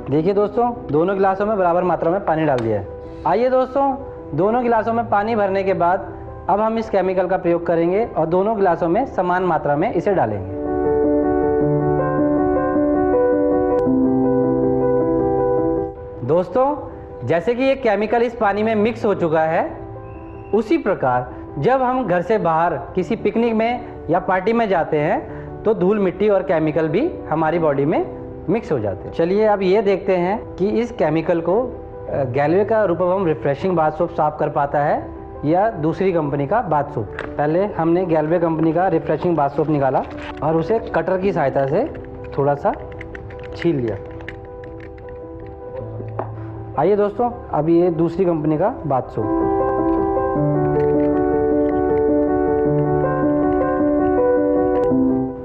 देखिए दोस्तों दोनों गिलासों में बराबर मात्रा में पानी डाल दिया है। आइए दोस्तों दोनों गिलासों में पानी भरने के बाद अब हम इस केमिकल का प्रयोग करेंगे और दोनों गिलासों में समान मात्रा में इसे डालेंगे। दोस्तों जैसे कि ये केमिकल इस पानी में मिक्स हो चुका है, उसी प्रकार जब हम घर से बाहर किसी पिकनिक में या पार्टी में जाते हैं तो धूल मिट्टी और केमिकल भी हमारी बॉडी में मिक्स हो जाते हैं। चलिए अब ये देखते हैं कि इस केमिकल को गैल्वे का रूपम रिफ्रेशिंग बाथ सोप साफ कर पाता है या दूसरी कंपनी का बाथ सोप। पहले हमने गैल्वे कंपनी का रिफ्रेशिंग बाथ सोप निकाला और उसे कटर की सहायता से थोड़ा सा छील लिया। आइए दोस्तों अब ये दूसरी कंपनी का बाथ सोप।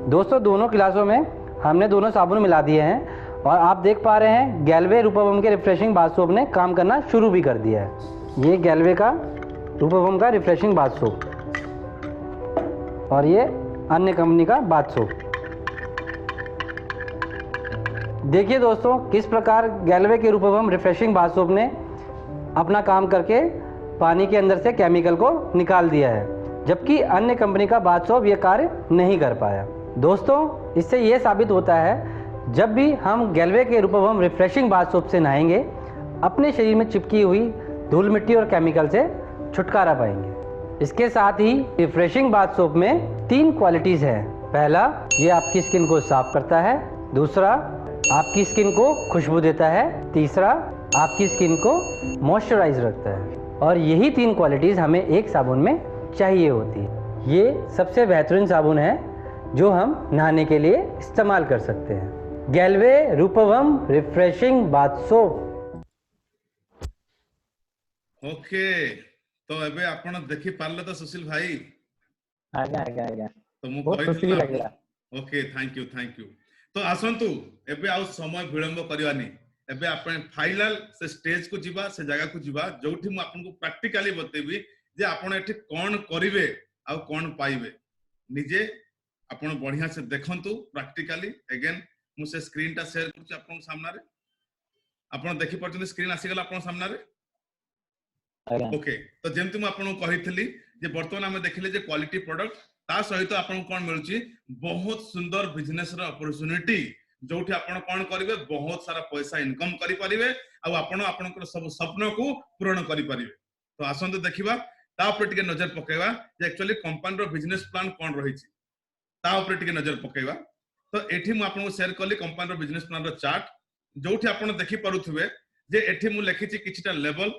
दोस्तों दोनों गिलासों में हमने दोनों साबुन मिला दिए हैं और आप देख पा रहे हैं गैल्वे रूपम के रिफ्रेशिंग बाथ सोप ने काम करना शुरू भी कर दिया है। ये गैल्वे का रूपम का रिफ्रेशिंग बाथ सोप और ये अन्य कंपनी का बाथ सोप। देखिए दोस्तों किस प्रकार गैल्वे के रूपम रिफ्रेशिंग बाथ सोप ने अपना काम करके पानी के अंदर से केमिकल को निकाल दिया है, जबकि अन्य कंपनी का बाथ सोप ये कार्य नहीं कर पाया। दोस्तों इससे ये साबित होता है जब भी हम गैल्वे के रूपम रिफ्रेशिंग बाथ सोप से नहाएंगे अपने शरीर में चिपकी हुई धूल मिट्टी और केमिकल से छुटकारा पाएंगे। इसके साथ ही रिफ्रेशिंग बाथ सोप में 3 क्वालिटीज़ हैं। पहला, ये आपकी स्किन को साफ करता है। दूसरा, आपकी स्किन को खुशबू देता है। तीसरा, आपकी स्किन को मॉइस्चराइज रखता है। और यही 3 क्वालिटीज़ हमें एक साबुन में चाहिए होती है। ये सबसे बेहतरीन साबुन है जो हम नहाने के लिए इस्तेमाल कर सकते हैं। गैल्वे रूपम रिफ्रेशिंग बाथ सोप। ओके तो एबे आपण देखि पारले तो सुशील भाई। आज्ञा आज्ञा आज्ञा तो मु बहुत खुशी लागला। Okay thank you. तो आसंतु एबे आउ समय विलंब करवानी। एबे आपण फाइनल से स्टेज को जीवा, से जगह को जीवा जोठी मु आपन को प्रैक्टिकली बतेबी जे आपण एठी कोन करिवे आ कोन पाइबे। निजे आपण बढ़िया से देखंतु प्रैक्टिकली। अगेन मु से स्क्रीन टा शेयर करछि आपन सामने रे। आपण देखि परछन स्क्रीन आसी गेला आपन सामने रे। ओके तो जेमति मु आपन कहितली जे वर्तमान हम देखिले जे क्वालिटी प्रोडक्ट ता सहित आपन कोन मिलुची बहुत सुंदर बिजनेस रो अपॉर्चुनिटी जोठी आपन कोन करिवे बहुत सारा पैसा इनकम करि परिवे आ आपन आपन सब सपना को पूर्ण करि परिवे। तो आसंत देखिबा ता ऊपर टिके नजर पकेवा जे एक्चुअली कंपनी रो बिजनेस प्लान कोन रहिछि ता ऊपर टिके नजर पकेवा। तो एठी मु आपन को शेयर करली कंपनी रो बिजनेस प्लान रो चार्ट जोठी आपन देखि पारुथुबे जे एठी मु लिखिछि किछिटा लेवल,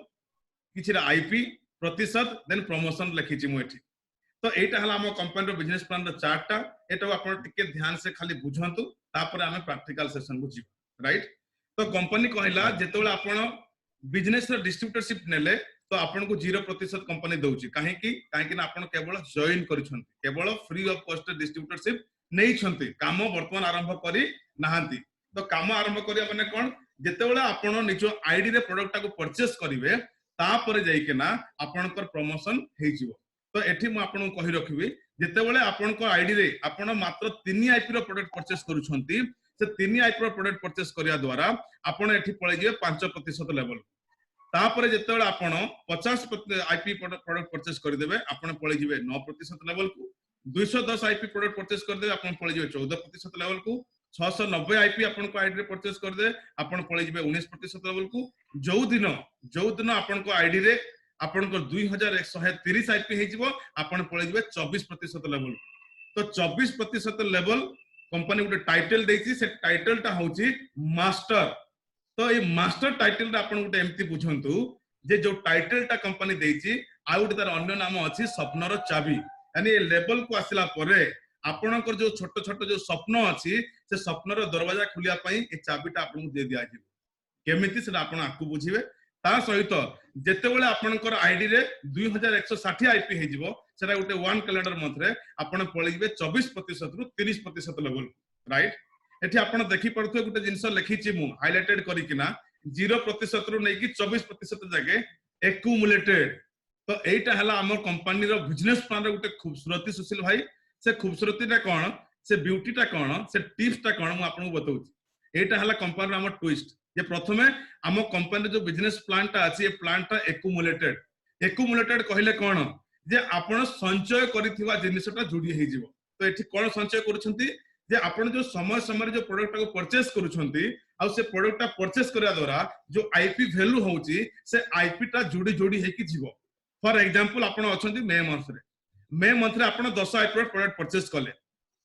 किछिटा आईपी प्रतिशत देन प्रमोशन लिखिछि मु एठी। तो एटा हला हम कंपनी रो बिजनेस प्लान रो चार्ट टा एटा आपन टिके ध्यान से खाली बुझंतु तापर हमें प्रैक्टिकल सेशन को जीव राइट। तो कंपनी कहला जेतोले आपन बिजनेस रो डिस्ट्रीब्यूटरशिप नेले तो आपन को 0% कंपनी दउची काहे कि ना आपन केवल जॉइन करिसंती, केवल फ्री ऑफ कॉस्ट डिस्ट्रीब्यूटरशिप नै छंती, काम वर्तमान आरंभ करी नाहंती। तो काम आरंभ करिया माने कोन जेतेबेले आपन निजो आईडी रे प्रोडक्ट को परचेस करिवे तापर जाई के ना आपन कर प्रमोशन हे जिवो। तो एठी मु आपन कहि रखिबी जेतेबेले आपन को आईडी रे आपन मात्र 3 आईपी रो प्रोडक्ट परचेस करूछंती से 3 आईपी रो प्रोडक्ट परचेस करिया द्वारा आपन एठी पळे जिवे 5% लेवल। तापर जेतेबेले आपन 50 आईपी प्रोडक्ट परचेस कर देबे आपन पळे जिवे 9% लेवल को। 210 आईपी प्रोडक्ट परचेस कर देबे आपन पळे जिवे 14% लेवल को। 690 आईपी आपन को आईडी रे परचेस कर दे आपन पळे जिवे 19% लेवल को। जो दिन आपन को आईडी रे आपन को 2130 आईपी हे जिवो आपन पळे जिवे 24% लेवल। तो 24% लेवल कंपनी गुटे टाइटल देछि, से टाइटल टा होछि मास्टर। तो ये मास्टर टाइटल रे आपन गुटे एम्ति बुझंतु जे जो टाइटल टा कंपनी देछि आ गुटे तार अन्य नाम अछि स्वप्नर चाबी। यानी ए लेवल को आसिला परे आपन को जो छोट छोट जो स्वप्न अछि से स्वप्नर दरवाजा खुलिया पई ए चाबी टा आपन को दे दिया जिवो। केमिति से आपन आकु बुझिबे ता सहित जेतेबेले आपनकर आईडी रे 2160 आईपी हे जिवो सेटा गुटे 1 कैलेंडर मंथ रे आपण पळि जिवे 24% रु 30% लेवल राइट। एठी आपण देखि पड़थो गुटे जिंस लिखिछि मु हाइलाइटेड करिकिना 0% रु नै कि 24% जागे एक्युमुलेटेड। तो एटा हला हमर कंपनी रो बिजनेस प्लान रे गुटे खूबसूरती सुशील भाई से खूबसूरतीटा कोन से ब्यूटीटा कोन से टिप्सटा कोन मु आपन बताउछि। एटा हला कंपनी रो हमर ट्विस्ट जे प्रथमे आम कंपनी जो बिजनेस प्लानटा अछि ए प्लानटा एक्युमुलेटेड कहले कोन जे आपण संचय करिथिबा जिनिसटा जोडी हे जिवो। तो एठी कोन संचय करूछंती जे आपण जो समय समय जो प्रोडक्ट को परचेस करूछंती आ से प्रोडक्टटा परचेस करिया द्वारा जो आईपी वैल्यू होउची से आईपी टा जोडी जोडी हे कि जिवो। फॉर एग्जांपल आपण अछंती मे मंथ रे आपण 10 आईपी प्रोडक्ट परचेस कले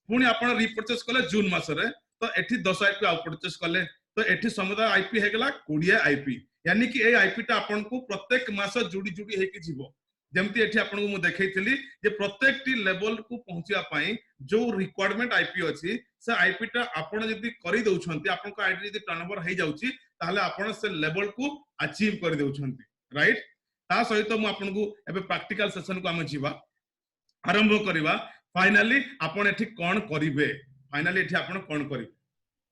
पुनी आपण रीपरचेस कले जून मास रे तो एठी 10 आईपी आ परचेस कले तो एठी समुदाय आईपी हे गेला 20 आईपी यानी कि ए आईपी टा आपण को प्रत्येक मास जोडी जोडी हे कि जिवो। जेमति एठी आपण को मु देखैथिली जे प्रत्येक टी लेवल को पहुंचिया पई जो रिक्वायरमेंट आईपी अछि से आईपी टा आपण जदी करि दउछंती आपण को आईडी जदी टर्नओवर हे जाउची ताले आपण से लेवल को अचीव कर दउछंती राइट। ता सहित मु आपण को एबे प्रैक्टिकल सेशन को हम जीवा आरंभ करिवा। फाइनली आपण एठी कोन करिवे फाइनली एठी आपण कोन करिवे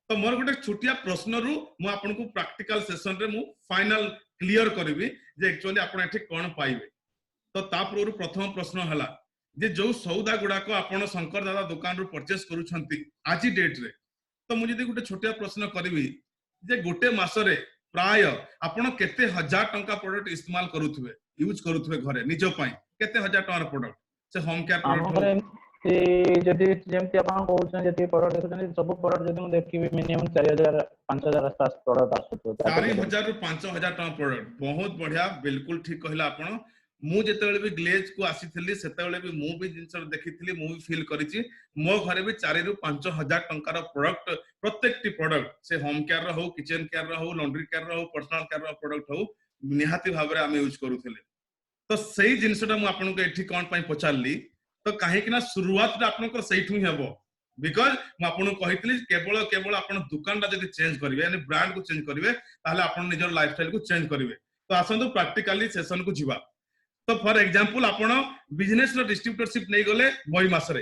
तो मोर गोटे छोटिया प्रश्न रु मु आपन को प्रैक्टिकल सेशन रे मु फाइनल क्लियर करबी जे एक्चुअली आपण एठी कोन पाइबे। तो ता पूर्व प्रथम प्रश्न हला जे जो सौदा गुडा को आपण शंकर दादा दुकान रु परचेस करूछंती आजि डेट रे तो मु जदी गोटे छोटिया प्रश्न करबी जे गोटे मास रे प्राय आपण केते हजार टंका प्रोडक्ट इस्तेमाल करूथुबे यूज करूथुबे घरे निजो पई केते हजार टंका प्रोडक्ट से होम केयर प्रोडक्ट जदि जेमति आपण कहउछन जति प्रोडक्ट देखुछन सब प्रोडक्ट जदि हम देखिबे मिनिमम 4000 5000 आसपास प्रोडक्ट आसुतो 4000 रु 5000 टका प्रोडक्ट बहुत बढ़िया बिल्कुल ठीक कहला आपण। मु जेतेबेले भी ग्लेज को आसीथिली सेतेबेले भी मु भी जिंस देखिथिली मु भी फील करिछि मो घरे भी 4 रु 5000 टंका रो प्रोडक्ट प्रत्येक टी प्रोडक्ट से होम केयर रो हो किचन केयर रो हो लॉन्ड्री केयर रो हो पर्सनल केयर रो प्रोडक्ट हो निहाती भाबरे हम यूज करूथिले। तो सही जिंसटा मु आपन को एठी कोन पई पचारली तो काहे कि ना शुरुआत रे आपन को सहीठु ही हेबो बिकॉज़ मु आपन को कहितली केवल आपन दुकानटा जदी चेंज करिवे यानी ब्रांड को चेंज करिवे ताले आपन निजर लाइफस्टाइल को चेंज करिवे। तो आसंतु प्रैक्टिकली सेशन को जीवा। तो फॉर एग्जांपल आपण बिजनेस रो डिस्ट्रीब्यूटरशिप नै गले मई मास रे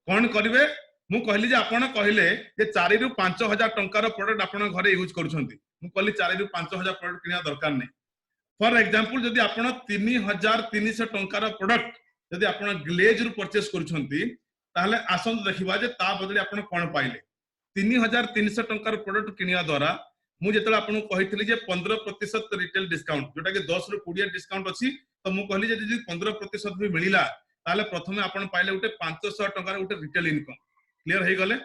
कोन करिवे मु कहली जे आपण कहले जे 4 रु 5000 टंका रो प्रोडक्ट आपण घरे यूज करूछंती मु कहली 4 रु 5000 प्रोडक्ट किनिया दरकार नै। फॉर एग्जांपल जदी आपण 3300 टंका रो प्रोडक्ट जदी आपण ग्लेज रु परचेस करूछंती ताले आसंत देखिबा जे ता बदले आपण कोन पाइले 3300 टंका रो प्रोडक्ट किनिया द्वारा मु जेतले आपण कहितली जे 15% रिटेल डिस्काउंट जोटा कि 10 रु 20 डिस्काउंट अछि तो मु कहली जे जदी 15% भी मिलिला ताले प्रथमे आपण पाइले उटे 500 टंका रो उटे रिटेल इनकम क्लियर हे गले।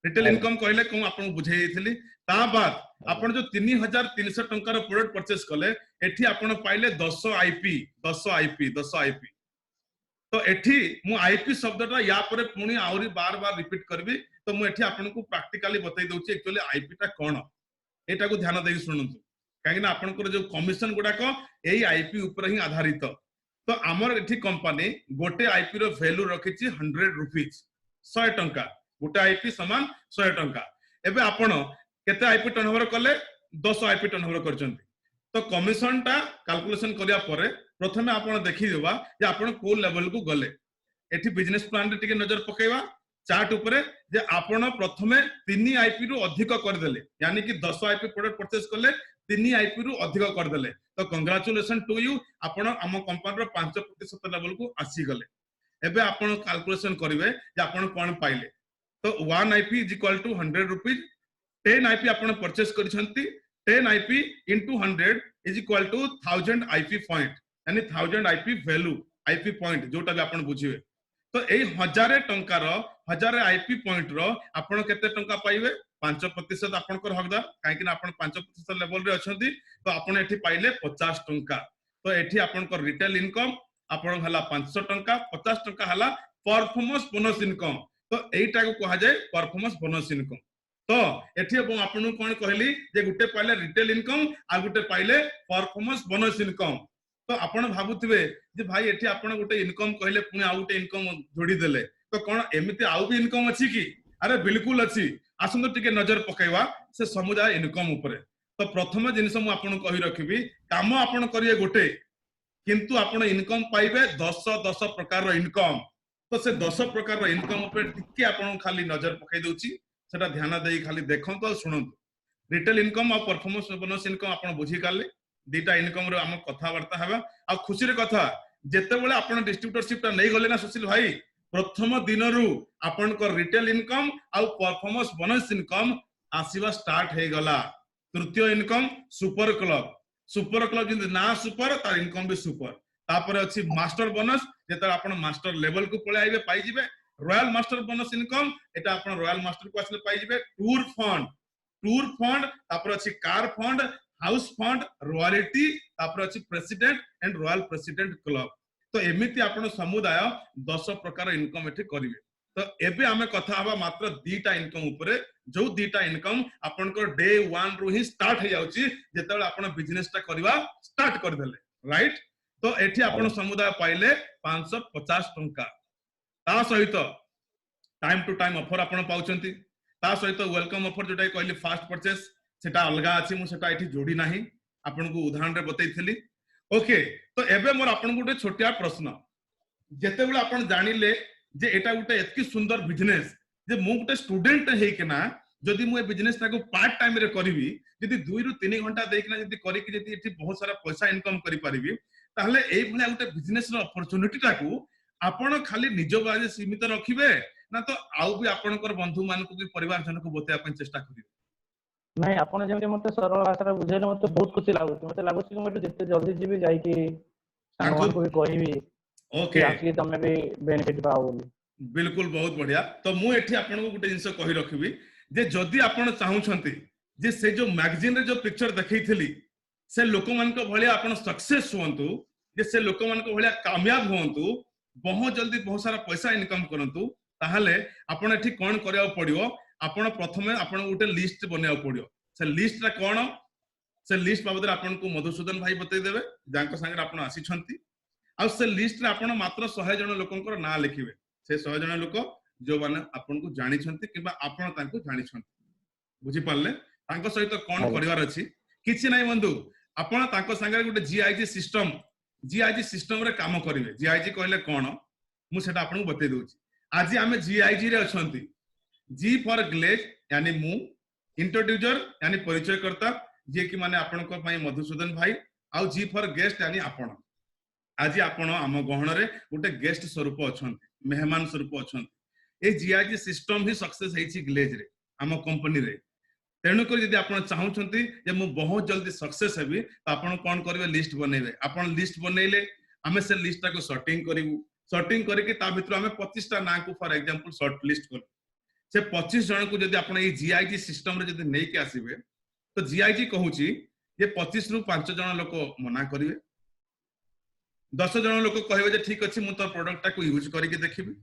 रिटेल इनकम कहले को आपण बुझाई देथिली ता बाद आपण जो 3300 टंका रो प्रोडक्ट परचेस कले एठी आपण पाइले 10 आईपी तो एठी मु आईपी शब्दटा या परे पुनी आउरी बार बार रिपीट करबी। तो मु एठी आपन को प्रैक्टिकली बतै दउची एक्चुअली आईपी टा कोन एटा को ध्यान देई सुनंतु काहे ना आपन को जो कमिशन गुडा को एई आईपी ऊपर ही आधारित। तो हमर एठी कंपनी गोटे आईपी रो वैल्यू रखिछि 100 रुपीस 100 टंका गोटे आईपी समान 100 टंका। एबे आपण केते आईपी टर्नओवर कले 10 आईपी टर्नओवर करचंती तो कमिशन टा कैलकुलेशन करिया परे प्रथमे आपण देखि देबा जे आपण को लेवल को गले। एठी बिजनेस प्लान रे टिके नजर पकेवा चार्ट ऊपर जे आपण प्रथमे 3 आईपी रु अधिक कर देले यानी कि 10 आईपी प्रोडक्ट परचेस करले 3 आईपी रु अधिक कर देले तो कांग्रेचुलेशन टू यू आपण हम कंपनी रो 5% लेवल को आसी गले। एबे आपण कैलकुलेशन करिवे जे आपण कोन पाइले तो 1 IP is equal to 100 rupees 10 IP आपण परचेस करिसंती 10 IP into 100 is equal to 1000 IP point यानी 1000 IP value IP point जोटा भी आपण बुझिवे। तो एई 1000 टंका रो 1000 IP point रो आपण केते टंका पाइबे 5% आपनकर हकदार काहे कि आपण 5% लेवल रे अछंती तो आपण एठी पाइले 50 टंका। तो एठी आपनकर रिटेल इनकम आपण हला 500 टंका 50 टंका हला परफॉर्मेंस बोनस इनकम। तो एईटा को कहा जाय परफॉर्मेंस बोनस इनकम। तो एठी आपण कोन कहली जे गुटे पाइले रिटेल इनकम आ गुटे पाइले परफॉर्मेंस बोनस इनकम। तो आपण भाबुथिबे जे भाई एठी आपण गुटे इनकम कहले पुनी आ गुटे इनकम जोड़ी देले तो कोन एमिति आउ भी इनकम अछि कि अरे बिल्कुल अछि। आसंतो टिके नजर पकेवा से समुदाय इनकम ऊपर। तो प्रथम जिनिस मु आपन कहि रखिबी काम आपन करिए गोटे किंतु आपन इनकम पाइबे 10 प्रकार इनकम। तो से 10 प्रकार इनकम ऊपर टिके आपन खाली नजर पकई दउची सेटा ध्यान देई खाली देखंतु और सुनंतु। रिटेल इनकम और परफॉर्मेंस बोनस इनकम आपन बुझी काले दीटा इनकम रो हम कथा वार्ता हबा। आ खुशी रे कथा जेते बेले आपन डिस्ट्रीब्यूटरशिप ता नै गले ना सुशील भाई प्रथम दिन रु आपन को रिटेल इनकम आ परफॉर्मेंस बोनस इनकम आसीबा स्टार्ट हे गला। तृतीय इनकम सुपर क्लब जिंद ना सुपर तार इनकम भी सुपर। तापर अछि मास्टर बोनस जेता आपण मास्टर लेवल को पळे आइबे पाई जिबे। रॉयल मास्टर बोनस इनकम एटा आपण रॉयल मास्टर को आसले पाई जिबे। टूर फंड तापर अछि car fund house fund royalty तापर अछि president and royal president club. तो एमिति आपण समुदाय 10 प्रकार इनकम एठी करिवे। तो एबे हमें कथा हवा मात्र दीटा इनकम ऊपर जो दीटा इनकम आपण को डे 1 रु ही स्टार्ट हे जाउची जेतेबेले आपण बिजनेस ता करबा स्टार्ट कर देले राइट। तो एठी आपण समुदाय पाइले 550 टंका ता सहित टाइम टू टाइम ऑफर आपण पाउचंती ता सहित वेलकम ऑफर जोटा कहली फास्ट परचेस सेटा अलगा अछि मु सेटा एठी जोडी नाही आपण को उदाहरण रे बतैथिली। ओके तो एबे मोर आपण गुटे छोटिया प्रश्न जेतेबेले आपण जानिले जे एटा गुटे एतकी सुंदर बिजनेस जे मु गुटे स्टूडेंट हे कि ना जदि मु ए बिजनेस ताको पार्ट टाइम रे करिवि जदि 2 रु 3 घंटा देकिना जदि करि कि जदि एठी बहुत सारा पैसा इनकम करि परिबि ताहले एई भले गुटे बिजनेस रो अपॉर्चुनिटी ताको आपण खाली निज बाजे सीमित रखिबे ना तो आउ भी आपनकर बंधु मान को भी परिवार जन को बतेया अपन चेष्टा करिवे। नहीं आपण जेमते मते सरल भाषा बुझेले मते बहुत खुशी लागुची मते लागुची कि मते जते जल्दी जीवी जाई कि सामान को भी कहिबी ओके आसी तमे भी बेनिफिट पाओ बोली। बिल्कुल बहुत बढ़िया। तो मु एठी आपन को गुटे जिंस कहि रखिबी जे जदि आपन चाहुछंती जे से जो मैगजीन रे जो पिक्चर देखैथिली से लोक मान को भलिया आपन सक्सेस होंतु जे से लोक मान को भलिया कामयाब होंतु बहुत जल्दी बहुत सारा पैसा इनकम करंतु ताहले आपन एठी कोन करिया पड़ियो आपण प्रथमे आपण गुटे लिस्ट बनेया पड़ियो। से लिस्ट रा कोन से लिस्ट बाबद आपण को मधुसूदन भाई बतै देबे जांको संगे आपण आसी छंती आ से लिस्ट रे आपण मात्र 100 जन लोकंकर ना लिखिबे से 100 जन लोक जो माने आपण को जानि छंती किबा आपण तांको जानि छंती बुझी पाले तांको सहित कोन परिवार अछि किछि नै बंधु आपण तांको संगे गुटे जीआईजी सिस्टम रे काम करिवे। जीआईजी कहले कोन मु सेटा आपण को बतै दोछि। आज आमे जीआईजी रे अछंती जी फॉर ग्लेज यानी मु इंट्रोड्यूसर यानी परिचयकर्ता जे कि माने आपण को पई मधुसूदन भाई आ जी फॉर गेस्ट यानी आपण आज आपण आम गहन रे गुटे गेस्ट स्वरूप अछंती मेहमान स्वरूप अछंती। ए जीआईजी सिस्टम ही सक्सेस हेछि ग्लेज रे आम कंपनी रे। तेणु कर यदि आपण चाहुछंती जे मु बहुत जल्दी सक्सेस हेबी तो आपण कोन करबे लिस्ट बनेबे। आपण लिस्ट बनेले आमे से लिस्ट को सॉर्टिंग करिवु सॉर्टिंग करके ता भितर आमे 25 टा ना को फॉर एग्जांपल शॉर्ट लिस्ट कर से 25 जन को जदि आपण ए जीआईजी सिस्टम रे जदि नै के आसीबे तो जीआईजी कहूची जे 25 रु 5 जन लोक मना करिवे 10 जन लोक कहबे जे ठीक अछि मु तो प्रोडक्ट टा को यूज करके देखिबे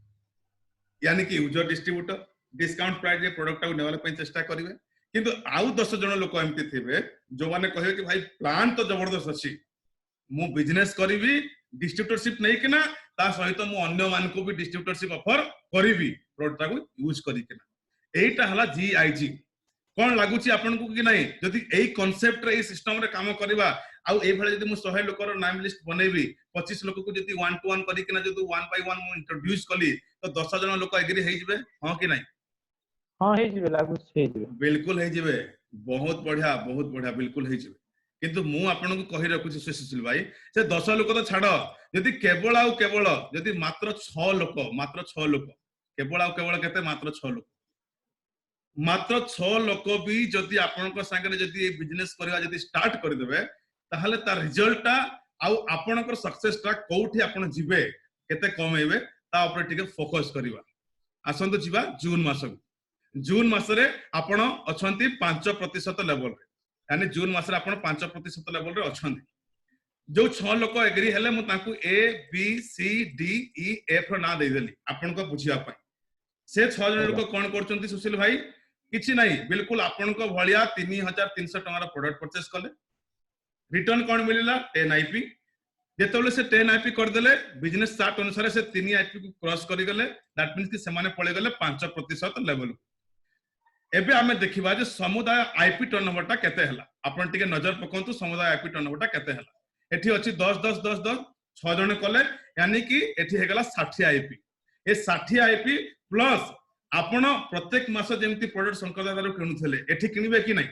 यानी कि यूजर डिस्ट्रीब्यूटर डिस्काउंट प्राइस रे प्रोडक्ट टा को नेवाले पई चेष्टा करिवे। किंतु आउ 10 जन लोक एमती थिबे जो माने कहबे कि भाई प्लान तो जबरदस्त अछि मु बिजनेस करिवि डिस्ट्रीब्यूटरशिप नै कि ना ता सहित मु अन्य मान को भी डिस्ट्रीब्यूटरशिप ऑफर करिवि प्रोडक्ट टा को यूज करिके एटा हला जीआईजी। कोन लागुची आपन को कि नै जदि एई कांसेप्ट रे एई सिस्टम रे काम करबा आउ ए भले जदि मु 100 लोकर नाम लिस्ट बनेबी 25 लोक को जदि 1 to 1 करिके ना जदि 1 by 1 मु इंट्रोड्यूस कली तो 10 जन लोक एग्री हे जिवे हां कि नै हां हे जिवे लागुची हे जिवे बिल्कुल हे जिवे बहुत बढ़िया बिल्कुल हे जिवे। किंतु मु आपन को कहि रखुची सुशील भाई से 10 लोक तो छाड़ जदि केवल आउ केवल जदि मात्र 6 लोक केवल आउ केवल केते मात्र 6 लोक भी जदि आपन को संगे जदि ए बिजनेस करबा जदि स्टार्ट कर देबे ताहले ता रिजल्ट ता आउ आपन को सक्सेस ता कोठी आपन जिवे केते कमेबे ता ऊपर टिके फोकस करबा। आसंतो जिबा जून मास रे आपन अछंती 5% लेवल रे यानी जून मास रे आपन 5% लेवल रे अछंती जो 6 लोक एग्री हेले मु तांकू A B C D E F रो ना दे देली आपन को बुझिया पई से 6 जन लोक कोन करचंती सुशील भाई किछि नाही बिल्कुल आपन को भलिया 3300 टका रो प्रोडक्ट परचेस कले रिटर्न कोन मिलिला 10 आईपी जेतबले से 10 आईपी कर देले बिजनेस स्टार्ट अनुसार से 3 आईपी को क्रॉस करि गले दैट मींस कि से माने पळे गले 5% लेवल एबे आमे देखिबा जे समुदाय आईपी टर्नओवर टा केते हला आपण टिके नजर पकंतु समुदाय आईपी टर्नओवर टा केते हला एठी अछि 10 10 10 10 6 जण कले यानी कि एठी हेगला 60 आईपी ए 60 आईपी प्लस आपण प्रत्येक मास जेमति प्रोडक्ट संकदादार किनुथले एठी किनिबे कि नै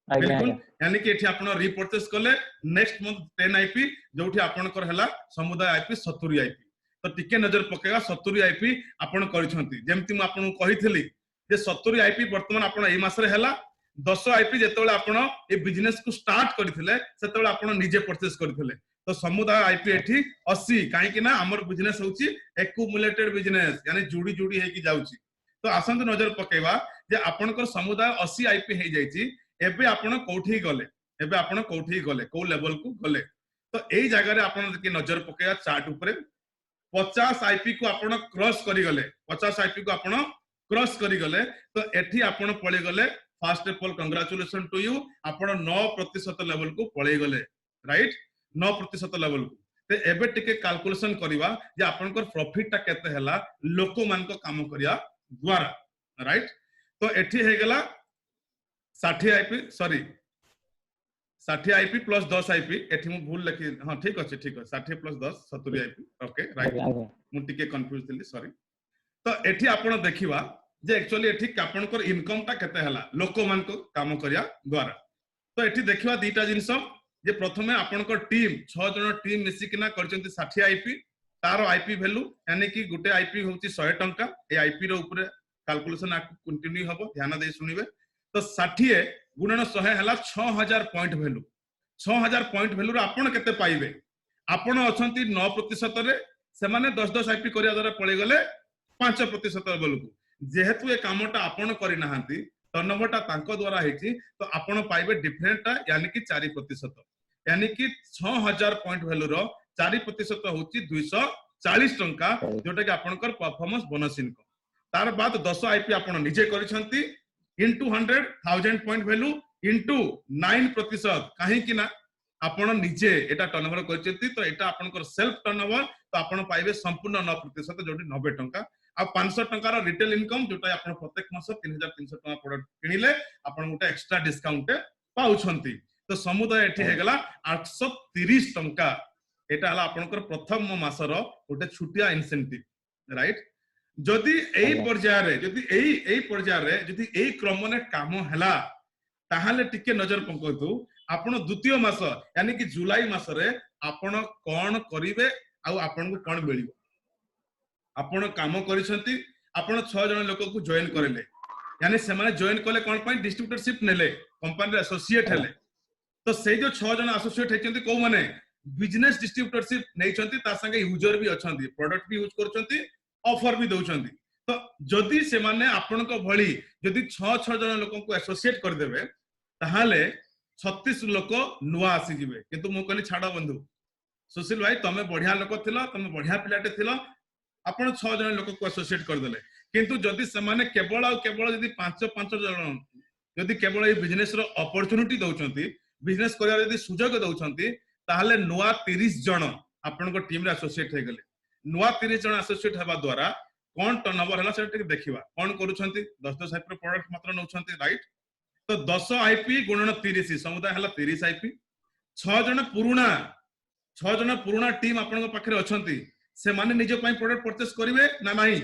बिल्कुल यानी कि एठी आपण रिपर्चेस कले नेक्स्ट मंथ 10 आईपी जोठी आपणकर हला समुदाय आईपी 70 आईपी तो टिके नजर पकेगा 70 आईपी आपण करिसंती जेमति म आपन कहिथली जे 70 आईपी वर्तमान आपण ए मास रे हला 10 आईपी जेतेबेले आपण ए बिजनेस को स्टार्ट करथिले सेतेबेले आपण निजे परचेस करथिले तो समुदाय आईपी एठी 80 काहे कि ना हमर बिजनेस होची एक्युमुलेटेड बिजनेस यानी जुडी जुडी हे कि जाउची तो आसंत नजर पकेवा जे आपणकर समुदाय 80 आईपी हे जाईची एबे आपण कोठी गले एबे आपण कोठी गले को लेवल को गले तो एई जगह रे आपण के नजर पकेवा चार्ट ऊपर 50 आईपी को आपण क्रॉस करी गले 50 आईपी को आपण क्रॉस करी गले तो एठी आपण पळे गले first of all congratulation to you आपण 9% लेवल को पळे गले राइट 9% लेवल को ते एबे टिके कैलकुलेशन करिवा जे आपनकर प्रॉफिट ता केते हला लोक मान को काम करिया द्वारा राइट तो एठी हे गेला 60 IP sorry 60 IP plus 10 IP एठी मु भूल लिखि हां ठीक अछि 60 प्लस 10 70 आईपी ओके राइट मु टिके कंफ्यूज थिली सॉरी तो एठी आपण देखिवा जे एक्चुअली एठी आपनकर इनकम ता केते हला लोक मान को काम करिया द्वारा तो एठी देखिवा दीटा जिंस जे प्रथमे आपनकर टीम 6 जण टीम मिसी किना करचंती 60 आईपी तारो आईपी वैल्यू यानी कि गुटे आईपी होची 100 टंका ए आईपी रो ऊपर कैलकुलेशन आ कंटिन्यू हबो ध्यान दे सुनिबे तो 60 गुणन 100 हला 6000 पॉइंट वैल्यू 6000 पॉइंट वैल्यू रो आपण केते पाइबे आपण अछंती 9% रे से माने 10 10 आईपी करिया द्वारा पळे गले 5% लेवल को जेहेतु ए कामटा आपण करि नाहंती टर्नओवर तांको द्वारा हेची तो आपण पाइबे डिफरेंट यानी कि 4% यानी कि 6000 पॉइंट वैल्यू रो 4% होची 240 टंका जोटा कि आपनकर परफॉर्मेंस बोनस इनकम तार बाद 10 आईपी आपण निजे करिसंती इनटू 100,000 पॉइंट वैल्यू इनटू 9% काहे कि ना आपण निजे एटा टर्नओवर करिसंती तो एटा आपनकर सेल्फ टर्नओवर तो आपण पाइबे संपूर्ण 9% जोटी 90 टंका आ 500 टंका रो रिटेल इनकम जोटा आपण प्रत्येक मास 3300 टंका प्रोडक्ट किनिले आपण गोटे एक्स्ट्रा डिस्काउंट पाउछंती तो समुदाय एठी हे गेला 830 टंका एटा हला आपनकर प्रथम मासर गोटे छुटिया इंसेंटिव राइट जदि एई पर्याय रे जदि एई पर्याय रे जदि एई क्रम ने काम हला ताहाले टिके नजर पकंतु आपण द्वितीय मास यानी कि जुलाई मास रे आपण कोन करिवे आ आपण को कोन मिलिबो आपण काम करिसंती आपण 6 जण लोक को जॉइन करले यानी से माने जॉइन करले कोन पई डिस्ट्रीब्यूटरशिप नेले कंपनी रे एसोसिएट हेले तो से जो 6 जण एसोसिएट हेचंती को माने बिजनेस डिस्ट्रीब्यूटरशिप नैचंती ता संगे यूजर भी अछंती प्रोडक्ट भी यूज करचंती ऑफर भी दउचंती तो जदि से माने आपण को भली जदि 6 जण लोक को एसोसिएट कर देबे ताहाले 36 लोक नुवा आसी जिवे किंतु मु कहली छाडो बंधु सुशील भाई तमे बढ़िया लोक थिलो तमे बढ़िया पिलाटे थिलो आपण 6 जण लोक को एसोसिएट कर देले किंतु जदि से माने केवल जदि 5 जण जदि केवल ए बिजनेस रो अपॉर्चुनिटी दउचंती बिजनेस करिया जदि सुजोग दउचंती ताहाले नुवा 30 जण आपण को टीम रे एसोसिएट हे गेले नुवा 30 जण एसोसिएट हेबा द्वारा कोन टर्नओवर हला सेटा देखिबा कोन करूछंती 10 10 आईपी प्रोडक्ट मात्र नउछंती राइट तो 10 आईपी गुणन 30 समुदाय हला 30 आईपी 6 जण पुराना टीम आपण को पाखरे अछंती से माने निज पई प्रोडक्ट परचेस करिवे ना नाही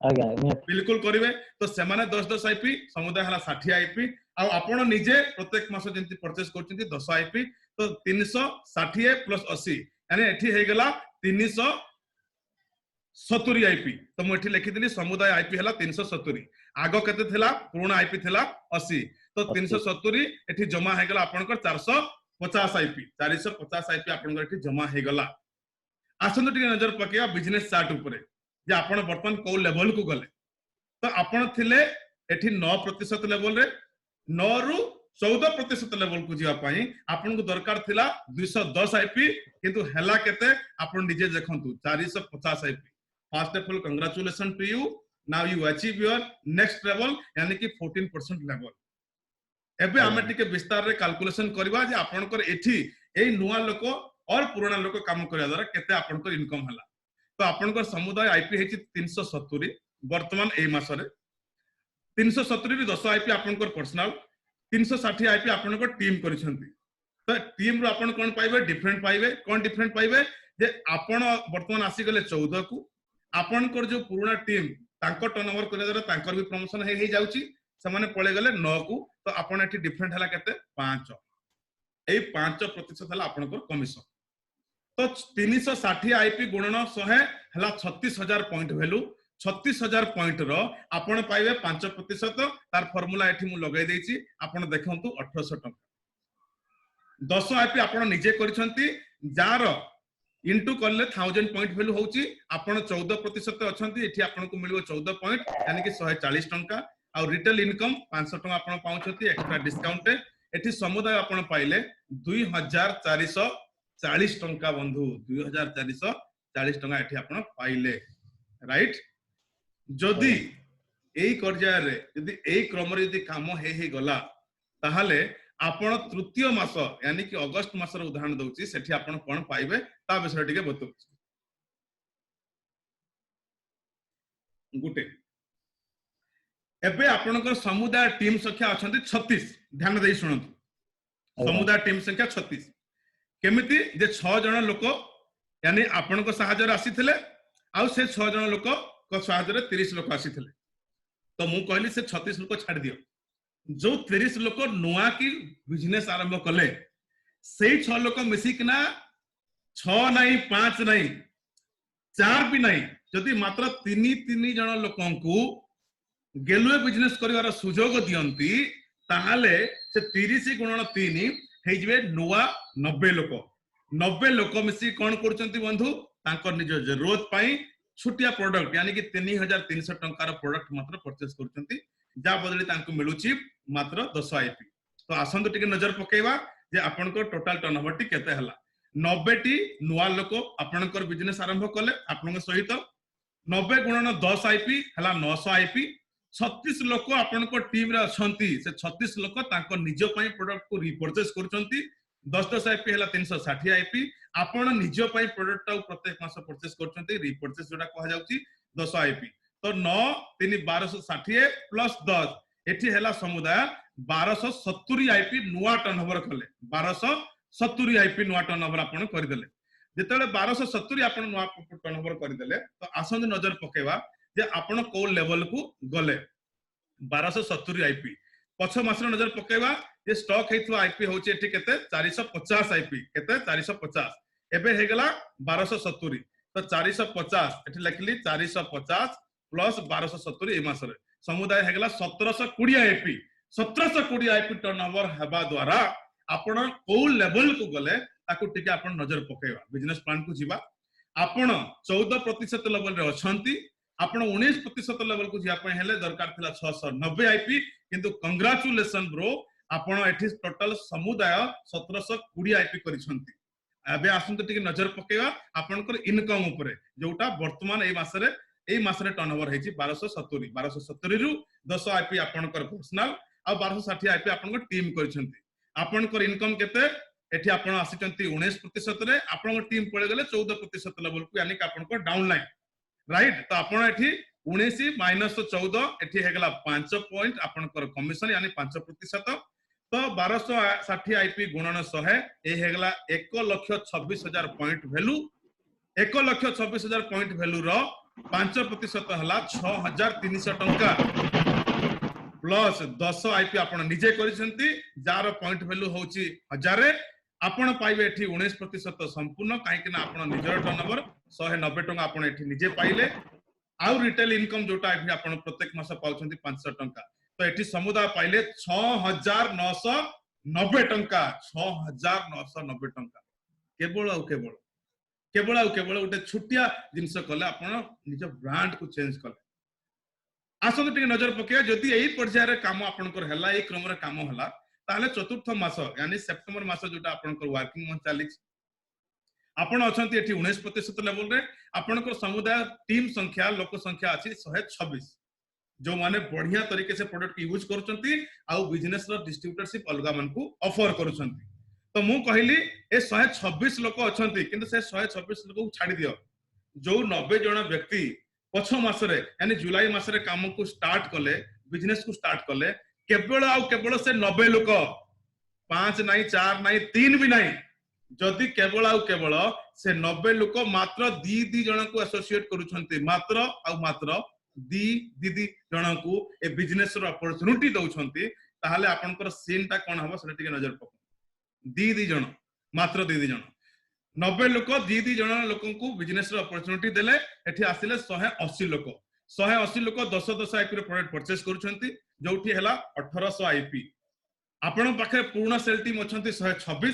आगे बिल्कुल करिवे तो से माने 10 10 आईपी समुदाय हला 60 आईपी आ आपण निजे प्रत्येक मास जेंति परचेस करचंती 10 आईपी तो 360 प्लस 80 यानी एठी हे गेला 370 आईपी तो मु एठी लिखि दिली समुदाय आईपी हला 370 आगो केते थिला पुराना आईपी थिला 80 तो 370 एठी जमा हे गेला आपनकर 450 आईपी 450 आईपी आपनकर एठी जमा हे गेला आसंत टिके नजर पकेया बिजनेस चार्ट ऊपर जे आपण वर्तमान को लेवल को गले तो आपण थिले एठी 9% लेवल रे 9 रु 14% लेवल को जिया पई आपण को दरकार थिला 210 आईपी किंतु हेला केते आपण निजे देखंतु 450 IP first of all congratulation to you now you achieve your next level यानी कि 14% लेवल एबे आमे टिके विस्तार रे कैलकुलेशन करबा जे आपनकर एठी एई नुवा लोक और पुराना लोक काम करिया द्वारा केते आपनकर इनकम हला तो आपनकर समुदाय आईपी हेची 370 वर्तमान ए मास रे 370 10 आईपी आपनकर पर्सनल 360 आईपी आपनकर टीम करिसंती तो टीम रो आपन कोन पाइबे डिफरेंट पाइबे कोन डिफरेंट पाइबे जे आपन वर्तमान आसी गले 14 को आपनकर जो पुराना टीम तांको टर्नओवर करे द्वारा तांकर भी प्रमोशन हे जाउची समाने पळे गले 9 को तो आपन एठी डिफरेंट हला केते 5 ए 5% हला आपनकर कमिशन तो 360 आईपी गुणन 100 हला 36000 पॉइंट वैल्यू 36000 पॉइंट रो आपण पाइबे 5% तार फार्मूला एठी मु लगाई देछि आपण देखंतु 1800 टका 10 आईपी आपण निजे करिसंती जार इनटू करले 1000 पॉइंट वैल्यू होउची आपण 14% अछंती एठी आपण को मिलियो 14 पॉइंट यानी कि 140 टका आ रिटेल इनकम 500 टका आपण पाउछंती एक्स्ट्रा डिस्काउंट एठी समुदाय आपण पाइले 2440 टका बंधु 2440 टका एठी आपण पाइले राइट जदि एई कर्जा रे यदि एई क्रम रे यदि काम हे गला ताहाले आपण तृतीय मास यानी कि अगस्त मास रो उदाहरण दउची सेठी आपण कोन पाइबे ता विषय टिके बतउची गुटे एबे आपनकर समुदाय टीम संख्या अछंती 36 ध्यान देई सुनंतु समुदाय टीम संख्या 36 केमिति जे 6 जण लोक यानी आपनको सहायता आसीथिले आ से 6 जण लोक को सहायता 30 लोक आसीथिले तो मु कहली से 36 लोक छाड़ दियो जो 30 लोक नुआ की बिजनेस आरंभ कले से 6 लोक मिसी किना 6 नहीं 5 नहीं 4 भी नहीं जदि मात्र 3 जण लोकंकु गेलुए बिजनेस करिवार सुजोग दियंती ताहाले से 30 गुणन 3 हे जबे नुआ 90 लोक मिसी कोन करचंती बंधु तांकर निज जरूरत पाई छुटिया प्रोडक्ट यानी कि 3300 टंकार प्रोडक्ट मात्र परचेस करचंती जा बदली तांको मिलुची मात्र 10 आईपी तो आसंतु टिके नजर पकेवा जे आपनको टोटल टर्नओवर टी केते हला 90 टी नुआ लोक आपनकर बिजनेस आरंभ कले आपनक सहित 90 गुणन 10 आईपी हला 900 आईपी 36 लोक आपनकर टीम रे अछंती से 36 लोक तांको निज पई प्रोडक्ट को रिपर्चेस करचंती 10 आईपी हला 360 आईपी आपण निज पई प्रोडक्ट प्रत्येक मास परचेस करचंती रिपर्चेस जोटा कहा जाउची 10 आईपी तो 9 3 1260 प्लस 10 एठी हला समुदाय 1270 आईपी नुआ टर्नओवर कले 1270 आईपी नुआ टर्नओवर आपण कर देले जेतेले 1270 आपण नुआ टर्नओवर कर देले तो आसंद नजर पकेवा जे आपण को लेवल को गले 1270 आईपी पछ मास नजर पकेवा जे स्टॉक हेतु आईपी होची एठी केते 450 आईपी केते 450 एबे हे गला 1270 तो 450 एठी लिखली 450 प्लस 1270 ए मास रे समुदाय हे गला 1720 आईपी 1720 आईपी टर्नओवर हेबा द्वारा आपण को लेवल को गले ताकू टिके आपण नजर पकेवा बिजनेस प्लान को जीवा आपण 14% लेवल रे अछंती आपण 19% लेवल को जिया पय हेले दरकार थिला 690 आईपी किंतु कांग्रेचुलेशन ब्रो आपण एठी टोटल समुदाय 1720 आईपी करिसंती एबे आसंत टिके नजर पकेवा आपनकर इनकम ऊपर जोटा वर्तमान ए मासरे टर्नओवर हेची 1270 रु 10 आईपी आपनकर पर्सनल आ 1260 आईपी आपनकर टीम करिसंती आपनकर इनकम केते एठी आपण आसिचंती 19% रे आपनकर टीम पळे गले 14% लेवल को यानी कि आपनकर डाउन लाइन राइट तो आपण एठी 19 माइनस 14 एठी हेगला 5 पॉइंट आपनकर कमिशन यानी 5% तो 1260 आईपी गुणन 100 ए हेगला 1,26,000 पॉइंट वैल्यू 1,26,000 पॉइंट वैल्यू रो 5% हला 6,300 टंका प्लस 10 आईपी आपण निजे करिसंती जार पॉइंट वैल्यू होची 1000 आपण पाइबे एठी 19% संपूर्ण काहे कि ना आपण निजर टर्नओवर 190 टंका आपण एठी निजे पाइले आउ रिटेल इनकम जोटा एठी आपण प्रत्येक मास पाउछंती 500 टंका तो एठी समुदाय पाइले 6,990 टंका 6,990 टंका केवल उटे छुटिया जिंस कले आपण निज ब्रांड को चेंज कले आसंत टिके नजर पके जदि एई पर्याय रे काम आपनकर हला ए क्रम रे काम हला ताले चतुर्थ मास यानी सेप्टेम्बर मास जोटा आपनकर वर्किंग मंथ चालिछ आपण अछंती एठी 19% लेवल रे आपनकर समुदाय टीम संख्या लोक संख्या अछि 126 जो माने बढ़िया तरीके से प्रोडक्ट यूज करचंती आ बिजनेस रो डिस्ट्रीब्यूटरशिप अलगा मन को ऑफर करचंती तो मु कहली ए 126 लोक अछंती किंतु से 126 लोक को छाडी दियो जो 90 जण व्यक्ति पछ मास रे यानी जुलाई मास रे काम को स्टार्ट कले बिजनेस को स्टार्ट कले केवल से 90 लोक 5 नहीं 4 नहीं 3 भी नहीं जदि केवल से 90 लोक मात्र दी जन को एसोसिएट करूछंती मात्र दी जन को ए बिजनेस रो अपॉर्चुनिटी दउछंती ताहले आपनकर सीन टा कोन हबो सेटा टिके नजर पक दी जन मात्र दी जन 90 लोक दी जन लोकन को बिजनेस रो अपॉर्चुनिटी देले एठी आसिले 180 लोक 180 लोक 10 आईपी रो प्रोडक्ट परचेस करूछंती जोठी हला 1800 आईपी आपण पाखे पूर्ण सेल टीम अछंती 126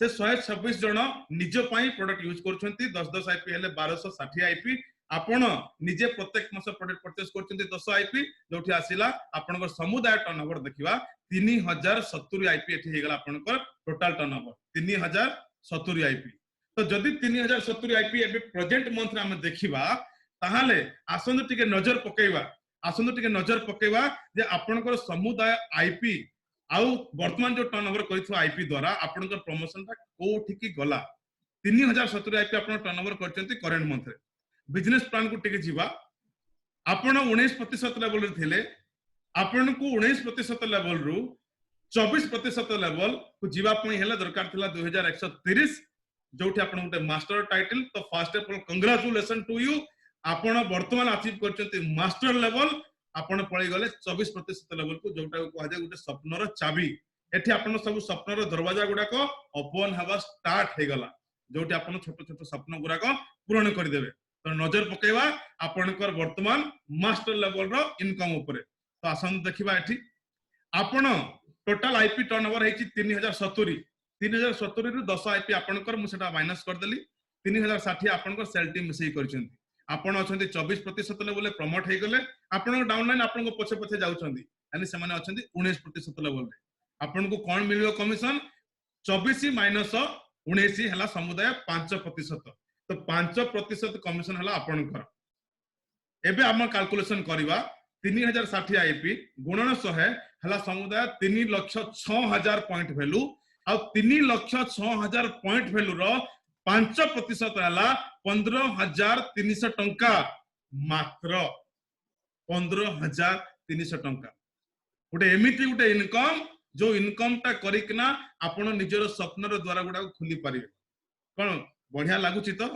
से 126 जन निज पई प्रोडक्ट यूज करूछंती 10 आईपी हेले 1260 आईपी आपण निजे प्रत्येक मास प्रोडक्ट परचेस करछंती 10 आईपी जोठी आसिला आपनकर समुदाय टर्नओवर देखिबा 3070 आईपी एठी हेगला आपनकर टोटल टर्नओवर 3070 आईपी तो जदि 3070 आईपी एबे प्रेजेंट मंथ रे हम देखिबा ताहाले आसंद टिके नजर पकेबा जे आपनकर समुदाय आईपी आउ वर्तमान जो टर्नओवर करिथो आईपी द्वारा आपनकर प्रमोशन ता कोठी की गला 3070 आईपी आपन टर्नओवर करचंती करंट मंथ रे बिजनेस प्लान को टिके जीवा आपण 19% लेवल रे थिले आपण को 19% लेवल रु 24% लेवल को जीवा पई हेला दरकार थिला 2130 जोठी आपण गुटे मास्टर टाइटल तो first of all congratulation to you आपण वर्तमान अचीव करचंती मास्टर लेवल आपण पळी गले 24% लेवल को जोटा को कहजे गुटे स्वप्नर चाबी एठी आपण सब स्वप्नर दरवाजा गुडा को ओपन हवा स्टार्ट हे गला जोटी आपण छोट छोट स्वप्न गुडा को पूर्ण कर देबे तो नजर पकेवा आपनकर वर्तमान मास्टर लेवल रो इनकम ऊपर तो आसन देखिबा एठी आपण टोटल आईपी टर्नओवर हेची 3070 रु 10 आईपी आपनकर मु सेटा माइनस कर देली 3060 आपनकर सेल टीम मिसई करचंती आपण अछंती 24% लेवल प्रमोट हे गले आपण डाउनलाइन आपण पछे पछे जाउछंती यानी से माने अछंती 19% लेवल रे आपण को कोन मिलियो कमिशन 24 माइनस 19 हला समुदाय 5% तो 5% कमिशन हला आपनकर एबे हम कैलकुलेशन करबा 3060 आईपी गुणन 100 हला समुदाय 3,06,000 पॉइंट वैल्यू आ 3,06,000 पॉइंट वैल्यू रो 5% हला 15,300 टंका मात्र 15,300 टंका गोटे एमिति गोटे इनकम जो इनकम टा करिकना आपण निजर स्वप्नर द्वारा गुडा खुली पारिबे कोन बढ़िया लागुची तो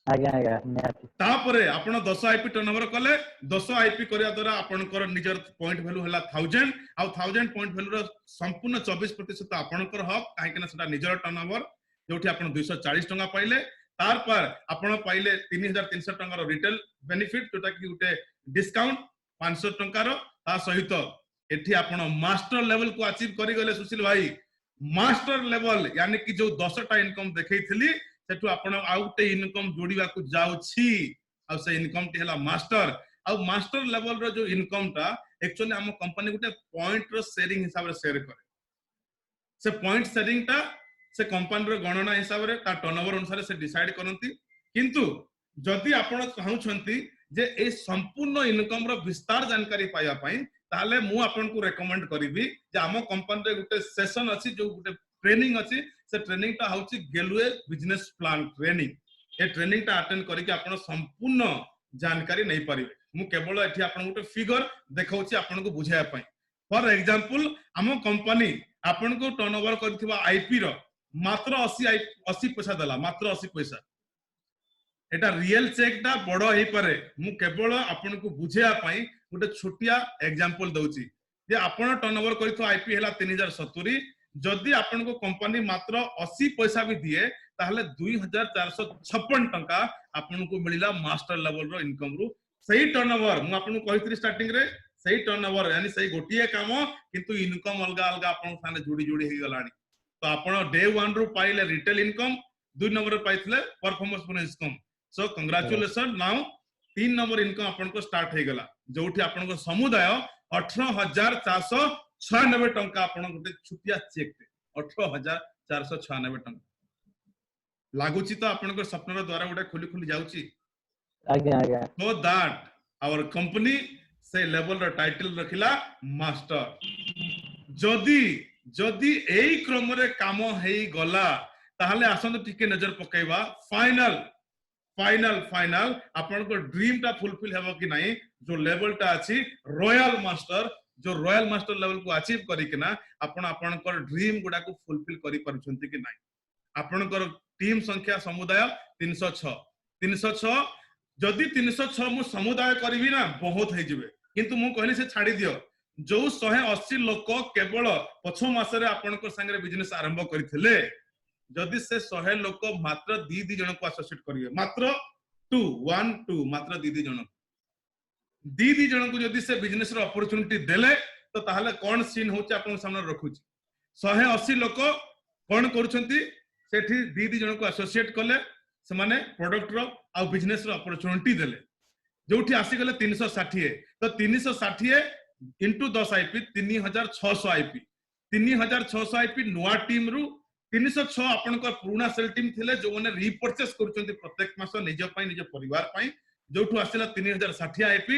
आज्ञा आज्ञा निहाती तापरे आपण 10 आईपी टर्नओवर कले 10 आईपी करिया द्वारा आपनकर निजर पॉइंट वैल्यू हला 1000 आ 1000 पॉइंट वैल्यू रो संपूर्ण 24% आपनकर हक काहे कि सेटा निजर टर्नओवर जोठी आपण 240 टंका पाइले तार पर आपण पाइले 3300 टंका रो रिटेल बेनिफिट जोटा कि उटे डिस्काउंट 500 टंका रो ता सहित एठी आपण मास्टर लेवल को अचीव करि गले सुशील भाई मास्टर लेवल यानी कि जो 10टा इनकम देखैथिली सेठु आपण आउटे इनकम जोड़ीबा को जाउछि आ से इनकम टी हला मास्टर आ मास्टर लेवल रो जो इनकम टा एक्चुअली हम कंपनी गुटे पॉइंट रो शेयरिंग हिसाब रे शेयर करे से पॉइंट शेयरिंग टा से कंपनी रो गणना हिसाब रे ता टर्नओवर अनुसार से डिसाइड करंती किंतु जदि आपण चाहुछंती जे ए संपूर्ण इनकम रो विस्तार जानकारी पाया पई ताले मु आपन को रेकमेंड करिवि जे हम कंपनी रे गुटे सेशन अछि जो गुटे ट्रेनिंग अछि से ट्रेनिंग ता होछि गेलवे बिजनेस प्लान ट्रेनिंग ए ट्रेनिंग ता अटेंड करिके आपण संपूर्ण जानकारी नै परिबे मु केवल एठी आपण गुटे फिगर देखौछि आपण को बुझाया पई फॉर एग्जांपल हम कंपनी आपण को टर्नओवर करथिबा आईपी रो मात्र 80 पैसा देला मात्र 80 पैसा एटा रियल चेक ता बडो हे पारे मु केवल आपण को बुझाया पई गुटे छोटिया एग्जांपल दउछि जे आपण टर्नओवर करिथो आईपी हला 3070 जदि आपण को कंपनी मात्र 80 पैसा भी दिए ताहले 2456 टंका आपण को मिलिला मास्टर लेवल रो इनकम रु सही टर्नओवर मु आपण को कहितरी स्टार्टिंग रे सही टर्नओवर यानी सही गोटिए काम किंतु इनकम अलगा अलगा आपण साने जोड़ी जोड़ी हे गलानी तो आपण डे 1 रु पाइले रिटेल इनकम 2 नंबर पाइथले performance bonus income so congratulation now 3 number income आपण को स्टार्ट हे गला जोठी आपण को समुदाय 18,496 टंका आपण गुटे छुटिया चेक 18,496 टंका लागुची तो आपण को स्वप्नर द्वारा गुटे खुली खुली जाउची आज्ञा आज्ञा सो दैट आवर कंपनी से लेवल रो टाइटल रखिला मास्टर जदि जदि एई क्रम रे काम हेई गला ताहले आसंत टिके नजर पकेबा फाइनल फाइनल फाइनल आपण को ड्रीम ता फुलफिल हेबो कि नाही जो लेवल टा अछि रॉयल मास्टर जो रॉयल मास्टर लेवल को अचीव करिकना आपण आपणकर ड्रीम गुडा को फुलफिल करि पारुछंती कि नाही आपणकर टीम संख्या समुदाय 306 जदि 306 मु समुदाय करबी ना बहुत हे जिवे किंतु मु कहली से छाडी दियो जो 180 लोक केवल पछ मासरे आपणकर संगे बिजनेस आरंभ करथिले जदि से 100 लोक मात्र दी जन को एसोसिएट करिवे मात्र 2 मात्र दी जन दी जन को जदि से बिजनेस रो अपॉर्चुनिटी देले तो ताहले कोन सीन होचे आपन सामने रखुची 180 लोक कोन करूछंती सेठी दी जन को एसोसिएट कले से माने प्रोडक्ट रो आ बिजनेस रो अपॉर्चुनिटी देले जोठी आसी गले 360 तो 360 इंटू 10 आईपी 3600 आईपी 3600 आईपी नुआ टीम रु 306 आपनकर पुराना सेल टीम थिले जो माने रीपर्चेस करूछंती प्रत्येक मास निज पई निज परिवार पई जोठु आसिला 3060 आईपी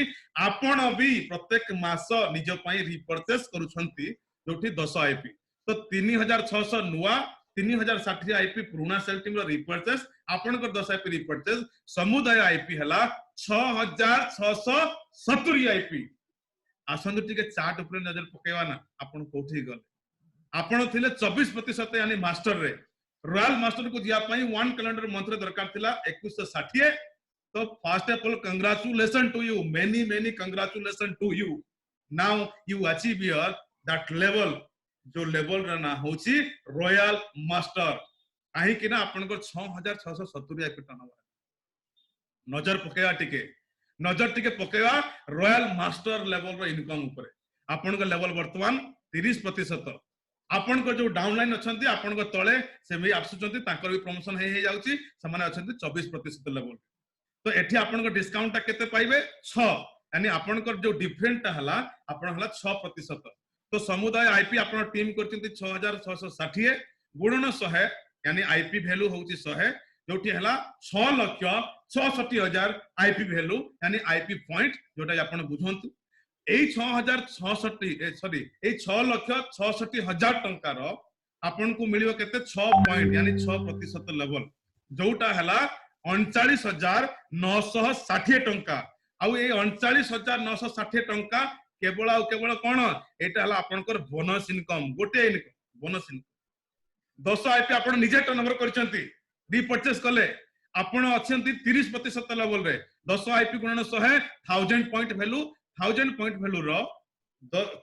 आपण भी प्रत्येक मास निज पई रीपर्चेस करूछंती जोठी 10 आईपी तो 3600 नुआ 3060 आईपी पुराना सेल टीम रो रीपर्चेस आपनकर 10 आईपी रीपर्चेस समुदाय आईपी हला 6670 आईपी आसंदु टिके चार्ट ऊपर नजर पकेवा ना आपण कोठी गले आपण थिले 24% यानी मास्टर रे रॉयल मास्टर को जिया पई 1 कैलेंडर मंथ रे दरकार थिला 2160 तो first of all congratulation to you many congratulation to you now you achieve your that level जो लेवल रे ना होची रॉयल मास्टर काहे कि ना आपण को 6670 आईपी टर्नओवर नजर टिके पकेवा रॉयल मास्टर लेवल रो इनकम ऊपर आपण को लेवल वर्तमान 30% आपण को जो डाउनलाइन अछंती आपण को तळे से भी आसुचंती ताकर भी प्रमोशन हे जाउची समान अछंती 24% लेवल तो एठी आपण को डिस्काउंट ता केते पाइबे 6 यानी आपण को जो डिफरेंट हला आपण हला 6% तो समुदाय आईपी आपण टीम करचंती 6660 गुणन 100 यानी आईपी वैल्यू होची 100 जोठी हला 6,66,000 आईपी वैल्यू यानी आईपी पॉइंट जोटा आपण बुझंतु एई 6066 सॉरी एई 6,66,000 टंका रो आपण को मिलियो केते 6 पॉइंट यानी 6% लेवल जोटा हला 39,960 टंका आउ ए 39,960 टंका केवल कोन एटा हला आपनकर बोनस इनकम गोटे इनकम बोनस इनकम 10 आईपी आपण निजे टर्नओवर करचंती रीपर्चेस कले आपण अछंती 30% लेवल रे 10 आईपी गुणन 100 1000 पॉइंट वैल्यू 1000 पॉइंट वैल्यू रो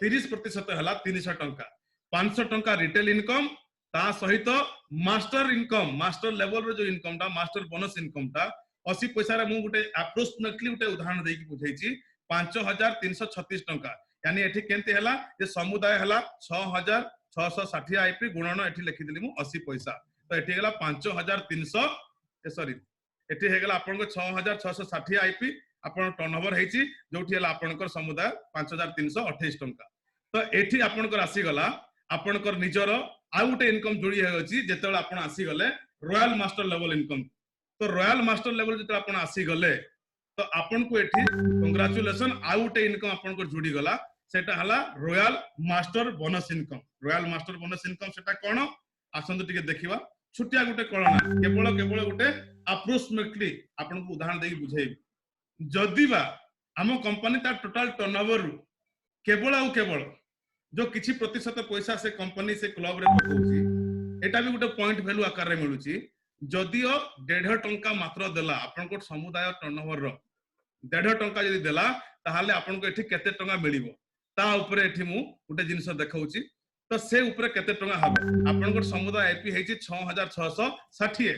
30% हला 300 टंका 500 टंका रिटेल इनकम ता सहित मास्टर इनकम मास्टर लेवल रो जो इनकम ता मास्टर बोनस इनकम ता 80 पैसा रे मु गुटे अप्रोक्सीमेटली गुटे उदाहरण देई कि बुझाइची 5336 टंका यानी एठी केनते हला जे समुदाय हला 6660 आईपी गुणन एठी लिखि दिली मु 80 पैसा तो एठी गेला 5300 सॉरी एठी हे गेला आपन को 6660 आईपी आपन टर्नओवर हेची जोठी हला आपनकर समुदाय 5328 टंका तो एठी आपनकर आसी गला आपनकर निजर आ गुटे इनकम जोड़ी हेची जेतेबेला आपन आसी गले रॉयल मास्टर लेवल इनकम तो रॉयल मास्टर लेवल जेते आपन आसी गले तो आपन को एठी कांग्रेचुलेशन आ गुटे इनकम आपन को जोड़ी गला सेटा हला रॉयल मास्टर बोनस इनकम सेटा कोन आसंतु टिके देखिबा छुटिया गुटे कळना केवल गुटे अप्रोक्सीमेटली आपन को उदाहरण देई बुझाई जदि बा हम कंपनी ता टोटल टर्नओवर केवल जो किछि प्रतिशत पैसा से कंपनी से क्लब रे पकोची एटा भी गुटे पॉइंट वैल्यू आकार रे मिलुची जदियो 1.5 टंका मात्र देला आपन को समुदाय टर्नओवर रो 1.5 टंका जदि देला ताहाले आपन को एठी केते टंका मिलिबो ता ऊपर एठी मु गुटे जिंस देखाउची तो से ऊपर केते टंका हबो आपन को समुदाय आईपी हेची 6660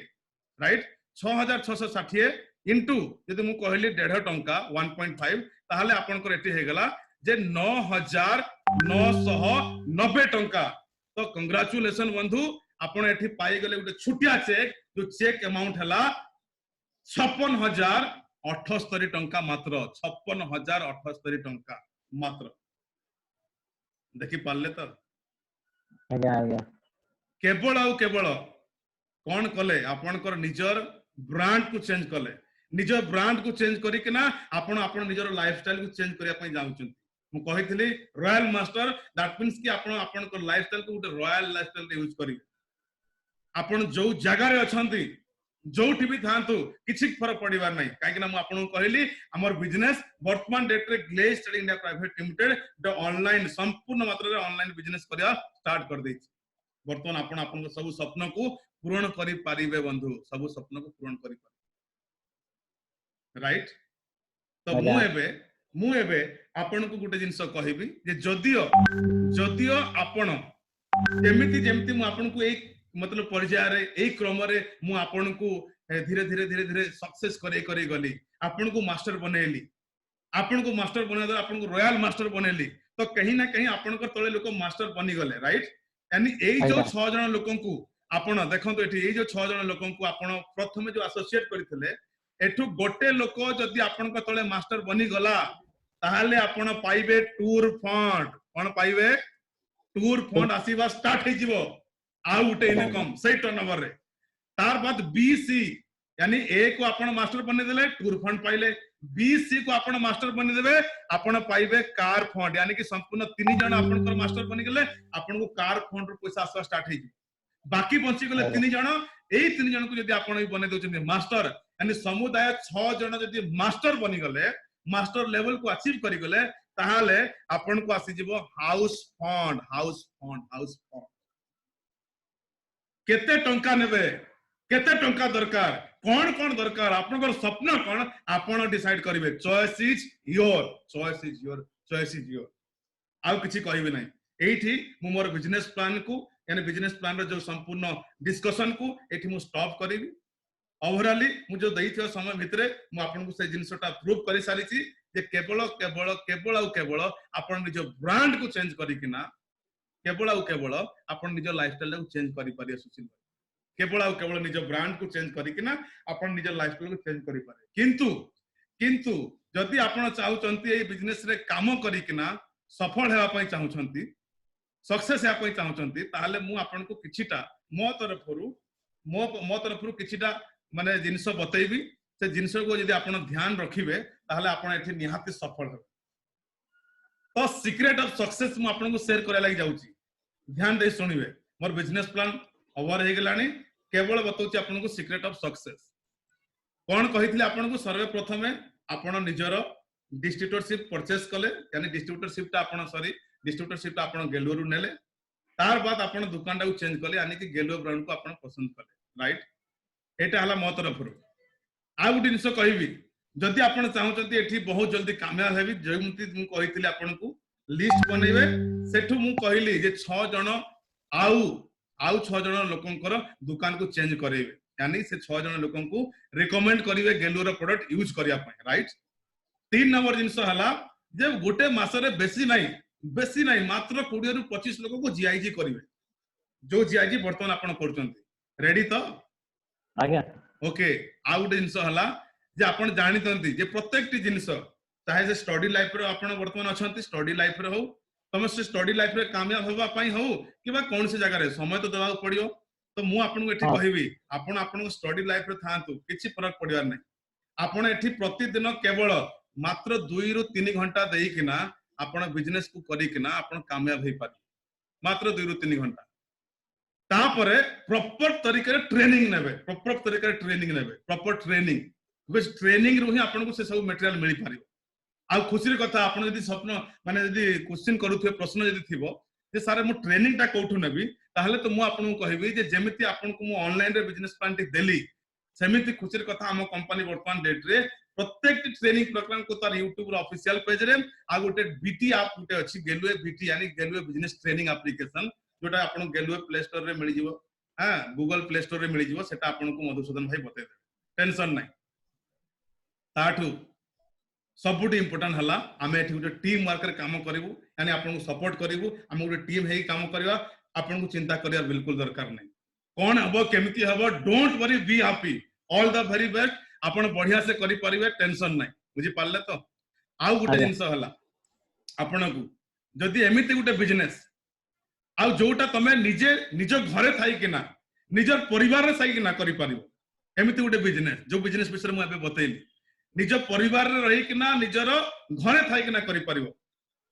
राइट 6660 इनटू यदि मु कहली 1.5 टंका 1.5 ताहाले आपन को एठी हे गला जे 9,990 टंका तो कांग्रेचुलेशन बंधु आपण एठी पाई गले गुटे छुटिया चेक जो चेक अमाउंट हला 56,078 टंका मात्र 56,078 टंका मात्र देखि पाले तो आज्ञा केवल कौन कले आपनकर निजर ब्रांड को चेंज कले निजर ब्रांड को चेंज करी कि ना आपण निजर लाइफस्टाइल को चेंज करिया पई जाउछन मु कहितली रॉयल मास्टर दैट मींस कि आपनकर लाइफस्टाइल को गुटे रॉयल लाइफस्टाइल यूज करी आपण जो जगह रे अछंती जोठी भी थांतु किछि फरक पड़िबार नै काहे ना मु आपन कहली हमर बिजनेस वर्तमान डेट रे glaze trading India private limited the online संपूर्ण मात्रा रे ऑनलाइन बिजनेस करिया स्टार्ट कर दैछि वर्तमान आपन आपन सब स्वप्न को पूर्ण करि पारिबे बंधु सब स्वप्न को पूर्ण करि पारिबे राइट तो मु एबे आपन को गुटे जिंस कहबी जे जदियो आपन जेमिति मु आपन को एक मतलब पर्याय रे एक क्रम रे मु आपन को धीरे धीरे सक्सेस करे गली आपन को मास्टर बनेली आपन को मास्टर बना दे आपन को रॉयल मास्टर बनेली तो कहीं ना कहीं आपन को तळे लोक मास्टर बनी गले राइट यानी एई जो 6 जन लोकन को आपन देखंतो एठी एई जो 6 जन लोकन को आपन प्रथम जो एसोसिएट करथिले एठु गोटे लोक जदी आपन को तळे मास्टर बनी गला ताहाले आपन पाइबे टूर फंड कोन पाइबे टूर फंड आसीबा स्टार्ट हे जिवो आउट इनकम से टर्नओवर रे तार बाद बीसी यानी ए को आपण मास्टर बने देले टूर फंड पाइले बीसी को आपण मास्टर बने देबे आपण पाइबे कार फंड यानी कि संपूर्ण 3 जन आपनकर मास्टर बनि गेले आपण को कार फंड रो पैसा आसवा स्टार्ट हे बाकी बंची गेले 3 जन एई 3 जन को जदी आपण बने दोचनी मास्टर यानी समुदाय 6 जन जदी मास्टर बनि गेले मास्टर लेवल को अचीव करि गेले ताहाले आपण को आसी जिवो हाउस फंड केते टंका नेबे केते टंका दरकार कोन दरकार आपनकर स्वप्न कोन आपण डिसाइड करिवे चॉइस इज योर आउ किछि कहबे नै एठी मु मोर बिजनेस प्लान को यानी बिजनेस प्लान रो जो संपूर्ण डिस्कशन को एठी मु स्टॉप करिवि ओवरऑली मु जो दैथियो समय भितरे मु आपन को से जिंसटा प्रूव करि सारी छी जे केवल आपन निज ब्रांड को चेंज करिकिना केवल आपन निज लाइफस्टाइल को चेंज करि पारे सुशील केवल निज ब्रांड को चेंज करिकिना आपन निज लाइफस्टाइल को चेंज करि पारे किंतु जदि आपन चाहउचंती ए बिजनेस रे काम करिकिना सफल हेबा पई चाहउचंती सक्सेस हेबा पई चाहउचंती ताहाले मु आपन को किछिटा मो तरफरु किछिटा माने जिंस बतैबी से जिंस को यदि आपन ध्यान रखिबे ताहाले आपन एठी निहाती सफल हेबे तो सीक्रेट ऑफ सक्सेस मु आपन को शेयर करे लागि जाउची ध्यान दे सुनिबे मोर बिजनेस प्लान ओवर हे गेलानी केवल बतौची आपन को सीक्रेट ऑफ सक्सेस कोन कहितले आपन को सर्वे प्रथमे आपन निजर डिस्ट्रीब्यूटरशिप परचेस कले यानी डिस्ट्रीब्यूटरशिप ता आपन गेलुरु नेले तार बाद आपन दुकान टा चेंज कले यानी कि गेलुर ब्रांड को आपन पसंद कले राइट एटा हला मो तरफरु आ गुडी निस कहबी जदि आपन चाहउचंती एठी बहुत जल्दी कामयाब हेबी जेमति मु कहितले आपन को लिस्ट बनेबे सेठु मु कहिली जे 6 जन आउ 6 जन लोकंकर दुकान को चेंज करेबे यानी से 6 जन लोकन को रिकमेंड करिवे गेलुर प्रोडक्ट यूज करिया पय राइट 3 नंबर जिंस हला जे गोटे मासरे बेसी नाही मात्र 20 रु 25 लोक को जीआईजी करिवे जो जीआईजी वर्तमान आपन करचंती रेडी तो आज्ञा ओके आ गुटे जिंस हला जे आपन जानितंती जे प्रत्येक टी जिंस चाहे जे स्टडी लाइफ रे आपन वर्तमान अछंती स्टडी लाइफ रे हो तमे से स्टडी लाइफ रे कामयाब होबा पई हो किबा कोन से जगह रे समय तो देबा पड़ियो तो मु आपन को एठी कहिबी आपन स्टडी लाइफ रे थांतु किछि फरक पड़ियार नै आपन एठी प्रतिदिन केवल मात्र 2 रु 3 घंटा देई किना आपन बिजनेस को करी किना आपन कामयाब होई पारी मात्र 2 रु 3 घंटा तापरे प्रॉपर तरीके रे ट्रेनिंग नेबे प्रॉपर ट्रेनिंग बस ट्रेनिंग रो ही आपन को से सब मटेरियल मिली पारियो आ खुशी रे कथा आपन यदि स्वप्न माने यदि क्वेश्चन करूथे प्रश्न यदि थिबो जे सारे मु ट्रेनिंग ता कोठु नेबी ताहले तो मु आपन को कहबी जे जेमिति आपन को मु ऑनलाइन रे बिजनेस प्लान टी देली सेमिति खुशी रे कथा हम कंपनी वर्तमान डेट रे प्रत्येक ट्रेनिंग प्रोग्राम को तार YouTube रो ऑफिशियल पेज रे आ गोटे बीटी ऐप गोटे अछि गेलवे बीटी यानी गेलवे बिजनेस ट्रेनिंग एप्लीकेशन जोटा आपन गेलवे प्ले स्टोर रे मिली जिवो हां गूगल प्ले स्टोर रे मिली जिवो सेटा आपन को मधुसूदन भाई बतै दे टेंशन नै ताठू सबुटी इंपोर्टेंट हला आमे एठी गोटे टीम वर्क रे काम करिवु यानी आपन को सपोर्ट करिवु हम गोटे टीम हेई काम करबा आपन को चिंता करिया बिल्कुल दरकार नै कोन हबो केमिति हबो don't worry be happy all the very best आपन बढ़िया से करि परिबे टेंशन नै बुझी पारले तो आउ गोटे जिंस हला आपन को जदी एमिति गोटे बिजनेस आउ जोटा तमे निज घरे थाई किना निजर परिवार रे थाई किना करि परिबो एमिति गोटे बिजनेस जो बिजनेस विषय मु एबे बतैली निज परिवार रे रही किना निजर घरे थाई किना करि परिबो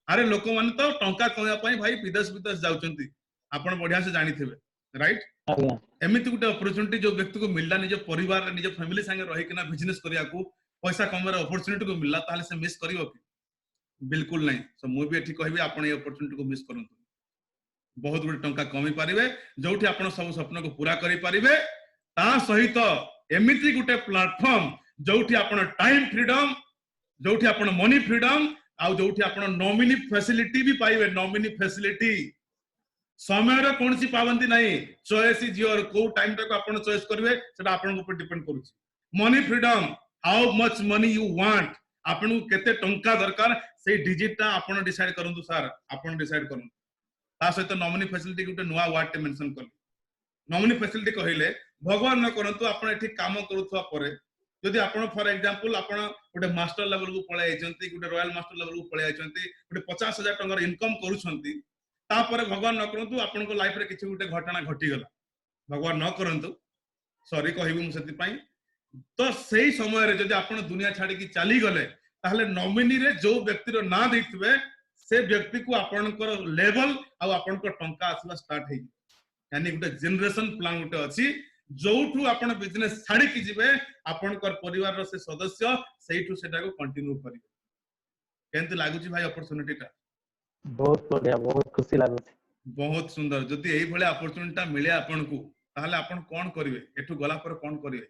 अरे लोक माने तो टंका कमाया पई भाई विदेश जाउचंती आपन बढ़िया से जानिथिबे राइट ଆଜ୍ଞା एमती गोटे अपॉर्चुनिटी जो व्यक्ति को मिलला निज परिवार निज फैमिली संगे रही किना बिजनेस करिया को पैसा कमार अपॉर्चुनिटी को मिलला ताले से मिस करियो कि बिल्कुल नहीं सो मु भी एठी कहबी आपण ए अपॉर्चुनिटी को मिस करंतु बहुत गुड टंका कमी पारिबे जोठी आपण सब स्वप्न को पूरा करि पारिबे ता सहित एमिति गुटे प्लेटफॉर्म जोठी आपण टाइम फ्रीडम जोठी आपण मनी फ्रीडम आ जोठी आपण नॉमिनी फैसिलिटी भी पाइबे नॉमिनी फैसिलिटी समय रे कोनसी पाबंदी नहीं चॉइस इज योर को टाइम तक आपण चॉइस करबे सेटा आपण ऊपर डिपेंड करूची money freedom how much money you want आपण को केते टंका दरकार से डिजिट आपण डिसाइड करंतु सर आपण डिसाइड करंतु ता सहित नॉमिनी फैसिलिटी गुटे नुवा वर्ड टे मेंशन कर नॉमिनी फैसिलिटी कहले भगवान न करंतु आपण एठी काम करूथवा परे यदि आपण फॉर एग्जांपल आपण गुटे मास्टर लेवल को पळे आइचंती गुटे रॉयल मास्टर लेवल को पळे आइचंती गुटे 50,000 टंका इनकम करूछंती तापर भगवान न करंतु आपण को लाइफ रे किछि गुटे घटना घटी गला भगवान न करंतु सॉरी कहबी मु सेति पई तो सेही समय रे जदि आपण दुनिया छाडी की चली गले ताहले नॉमिनी रे जो व्यक्ति रो ना दैथबे से व्यक्ति को आपनकर लेवल आ आपनकर टंका आसला स्टार्ट हेई यानी गुटे जनरेशन प्लान गुटे अछि जोठू आपण बिजनेस छाडी की जिवे आपनकर परिवार रो से सदस्य सेहीठू सेटा को कंटिन्यू करिवे केंत लागुची भाई अपॉर्चुनिटी ता बहुत बढ़िया बहुत खुशी लागुଛି बहुत सुंदर जदि एई भले अपॉर्चुनिटी मिले आपन को ताहले आपन कोन करिवे एठू गला पर कोन करिवे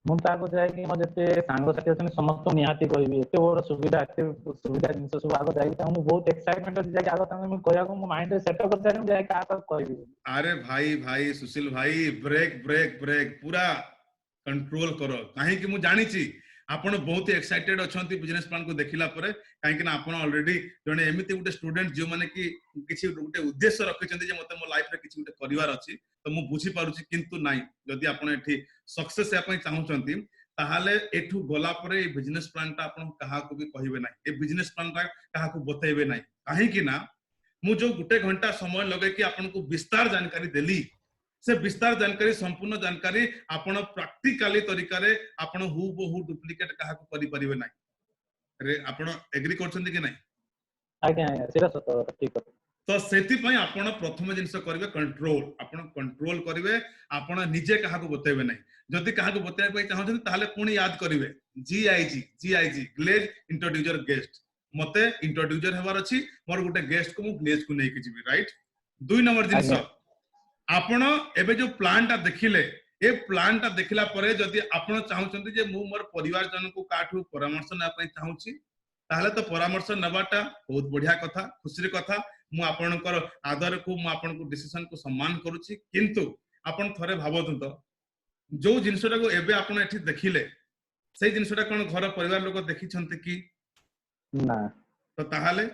ମୁଁ ତାକୁ ଯାଇକି ମୋ ଯେତେ ସାଙ୍ଗସାଥି ଅଛନ୍ତି ସମସ୍ତଙ୍କୁ ନିହାତି କହିବି ଏତେ ବଡ ସୁବିଧା ଜିନିଷ ସବୁ ଆଗ ଯାଇକି ମୁଁ ବହୁତ ଏକ୍ସାଇଟମେଣ୍ଟ ଅଛି ଯାଇକି ଆଗ ତାଙ୍କୁ ମୁଁ କହିବାକୁ ମୋ ମାଇଣ୍ଡରେ ସେଟ୍ କରିସାରିଲି ମୁଁ ଯାଇକି କାହାକୁ କହିବି अरे भाई भाई सुशील भाई ब्रेक ब्रेक ब्रेक पूरा कंट्रोल करो काहे कि मु जानि छी आपण बहुत एक्साइटेड अछंती बिजनेस प्लान को देखिला परे काहे कि ना आपण ऑलरेडी जने एमिति गुटे स्टूडेंट जो माने कि किछि गुटे उद्देश्य रखिछंती जे मते मो लाइफ रे किछि गुटे परिवार अछि तो मु बुझी पारुछि किंतु नाही जदि आपण एठी सक्सेस या पई चाहुचंती ताहाले एठू गला परे ए बिजनेस प्लान ता आपण कहा को भी कहिबे नाही ए बिजनेस प्लान ता कहा को बतैबे नाही काहे कि ना मु जो गुटे घंटा समय लगे कि आपण को विस्तार जानकारी देली से विस्तार जानकारी संपूर्ण जानकारी आपण प्रैक्टिकली तरीका रे आपण हु बहु डुप्लीकेट कहा को करि परिबे नाही रे आपण एग्री करछंती कि नाही आज्ञा आज्ञा सेटा सत ठीक तो सेति पई आपण प्रथम जिंस करबे कंट्रोल आपण कंट्रोल करिवे आपण निजे कहा को बतैबे नाही जदि कहा को बतैबे पई चाहछंती ताहाले पुणी याद करिवे जीआईजी ग्लेज इंट्रोड्यूसर गेस्ट मते इंट्रोड्यूसर हेबार अछि मोर गुटे गेस्ट को मु ग्लेज को नै कि जिबी राइट 2 नंबर जिंस आपण एबे जो प्लान ता देखिले ए प्लान ता देखिला परे जदि आपण चाहउचंती जे मु मोर परिवार जन को काठू परामर्श ना पई चाहउची ताहले तो परामर्श नबाटा बहुत बढ़िया कथा खुशी कथा मु आपनकर आदर को मु आपन को डिसीजन को सम्मान करूची किंतु आपण थरे भाबतु तो जो जिंसटा को एबे आपण एठी देखिले से जिंसटा कोन घर परिवार लोक देखिछंती कि ना तो ताहले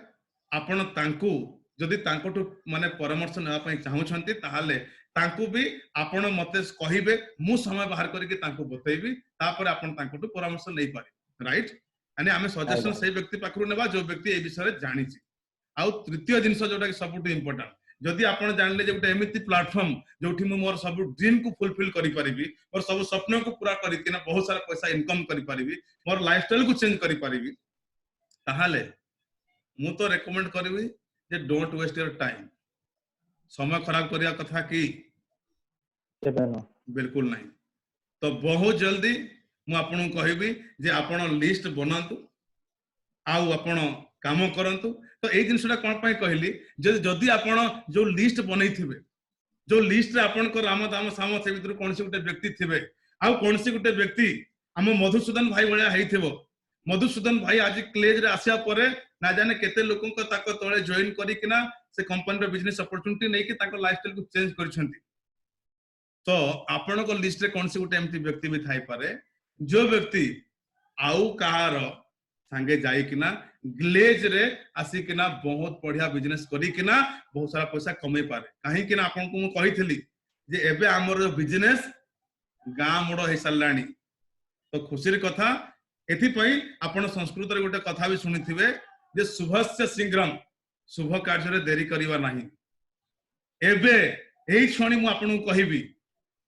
आपण तांकू जदि तांकोटू माने परामर्श ना पई चाहउछंती ताहले तांकू भी आपण मते कहिबे मु समय बाहर करके तांकू बतैबी तापर आपण तांकोटू परामर्श नै पारे राइट यानी आमे सजेशन से व्यक्ति पाखरु नेबा जो व्यक्ति ए विषय रे जानि छी आउ तृतीय जिंस जोटा कि सबटू इंपोर्टेंट जदि आपण जानले जे गुटे एमिति प्लेटफॉर्म जोठी मु मोर सब ड्रीम को फुलफिल करि परिबी और सब सपना को पूरा करि किना बहुत सारा पैसा इनकम करि परिबी मोर लाइफस्टाइल को चेंज करि परिबी ताहाले मु तो रेकमेंड करबी जे डोंट वेस्ट योर टाइम समय खराब करिया कथा की बिल्कुल नहीं तो बहुत जल्दी मु आपन कहबी जे आपण लिस्ट बनांतु आउ आपण काम करंतु तो ए जिंसटा कोन पई कहली जे जदी आपण जो लिस्ट बनैथिबे जो लिस्ट रे आपण को राम दाम साम से भीतर कोनसी गुटे व्यक्ति थिबे आउ कोनसी गुटे व्यक्ति हम मधुसूदन भाई भलिया हेइथिबो मधुसूदन भाई आज क्लेज रे आसिया परे ना जाने केते लोकन को ताको तळे जॉइन करी किना से कंपनी रो बिजनेस अपॉर्चुनिटी नै कि ताको लाइफस्टाइल को चेंज करछंती तो आपण को लिस्ट रे कोनसी गुटे एम्ति व्यक्ति भी थाई पारे जो व्यक्ति आउ कहार संगे जाई किना ग्लेज रे आसी किना बहुत बढ़िया बिजनेस करी किना बहुत सारा पैसा कमाई पारे काहे किना आपण को कहितली जे एबे हमर बिजनेस गां मोड़ हे सल्लानी तो खुशीर कथा एथि पई आपण संस्कृत रे गोटे कथा भी सुनिथिबे जे शुभस्य शीघ्रम शुभ कार्य रे देरी करिवा नाही एबे एई क्षणी मु आपण को कहिबी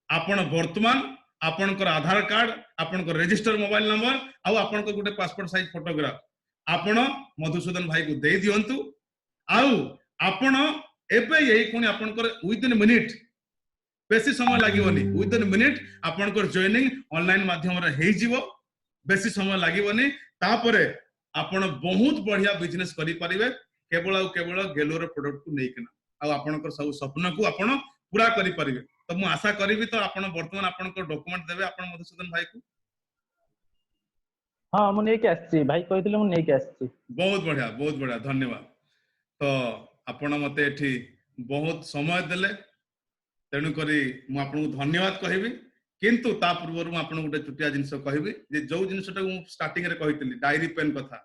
आपण वर्तमान आपनकर आधार कार्ड आपनकर रजिस्टर मोबाइल नंबर आउ आपनकर गोटे पासपोर्ट साइज फोटोग्राफ आपण मधुसूदन भाई को दे दियंतु आउ आपण एबे एई कोनी आपनकर विदिन मिनिट बेसी समय लागिवनी विदिन मिनिट आपनकर जॉइनिंग ऑनलाइन माध्यम रे हेइ जीवो बेसी समय लागिवनी तापरे आपण बहुत बढ़िया बिजनेस करि परिबे केवल गेलोर प्रोडक्ट को नेकिना आ आपनकर सब सपना को आपण पूरा करि परिबे तो मु आशा करिवि तो आपण वर्तमान आपनकर डॉक्यूमेंट देबे आपण मधुसूदन भाई को हाँ मु नेके आछि भाई कहितले मु नेके आछि बहुत बढ़िया धन्यवाद तो आपण मते एठी बहुत समय देले तेणु करी मु आपन को धन्यवाद कहबी किंतु ता पूर्व मु आपन गोटे छुटिया जिंस कहबी जे जो जिंसटा मु स्टार्टिंग रे कहितली डायरी पेन कथा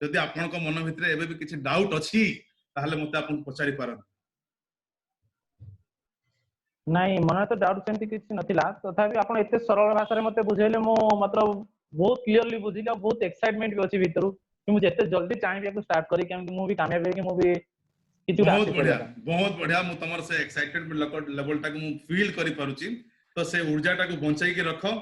जदि आपन को मन भितरे एबे भी किछि डाउट अछि ताहले मते आपन पचारि पारन नहीं मन तो डाउट सेमती किछि नथिला तथापि आपण एते सरल भाषा रे मते बुझेले मो मतलब बहुत क्लियरली बुझिला बहुत एक्साइटमेंट भी अछि भितरु कि मु जेते जल्दी चाहिबे को स्टार्ट करी केमति मु भी कामयाब हे कि मु भी किछु बहुत बढ़िया मु तमर से एक्साइटेड लेवल टा को मु फील करि पारुची तो से ऊर्जा टा को बंचाई के रखो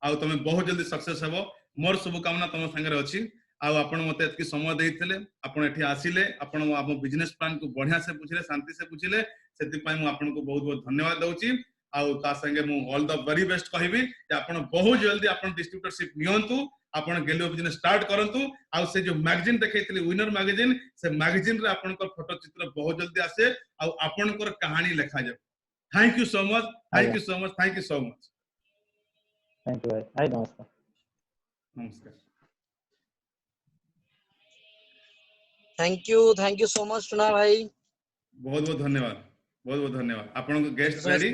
आ तमे बहुत जल्दी सक्सेस हेबो मोर शुभ कामना तम संगे रे अछि आ आपण मते एतकी समय देइथिले आपण एठी आसिले आपण हम बिजनेस प्लान को बढ़िया से बुझिले शांति से बुझिले सेति पय मु आपण को बहुत बहुत धन्यवाद दउची आ ता संगे मु ऑल द वेरी बेस्ट कहबी जे आपण बहुत जल्दी आपण डिस्ट्रीब्यूटरशिप नियंतु आपण गेलो बिजनेस स्टार्ट करंतु आ से जो मैगजीन देखैतली विनर मैगजीन से मैगजीन रे आपण को फोटो चित्र बहुत जल्दी आसे आ आपण को कहानी लिखा जाय thank you so much thank you so much thank you so much thank you भाई नमस्कार नमस्कार thank you so much tuna भाई बहुत बहुत धन्यवाद आपण को गेस्ट रेडी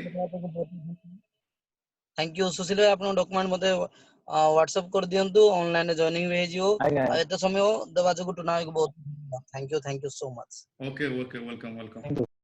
थैंक यू सुशील भाई आपण डॉक्यूमेंट मते व्हाट्सएप कर दियंतु ऑनलाइन जॉइनिंग वे जियो एते समय देबा जको टुना को बहुत thank you so much okay welcome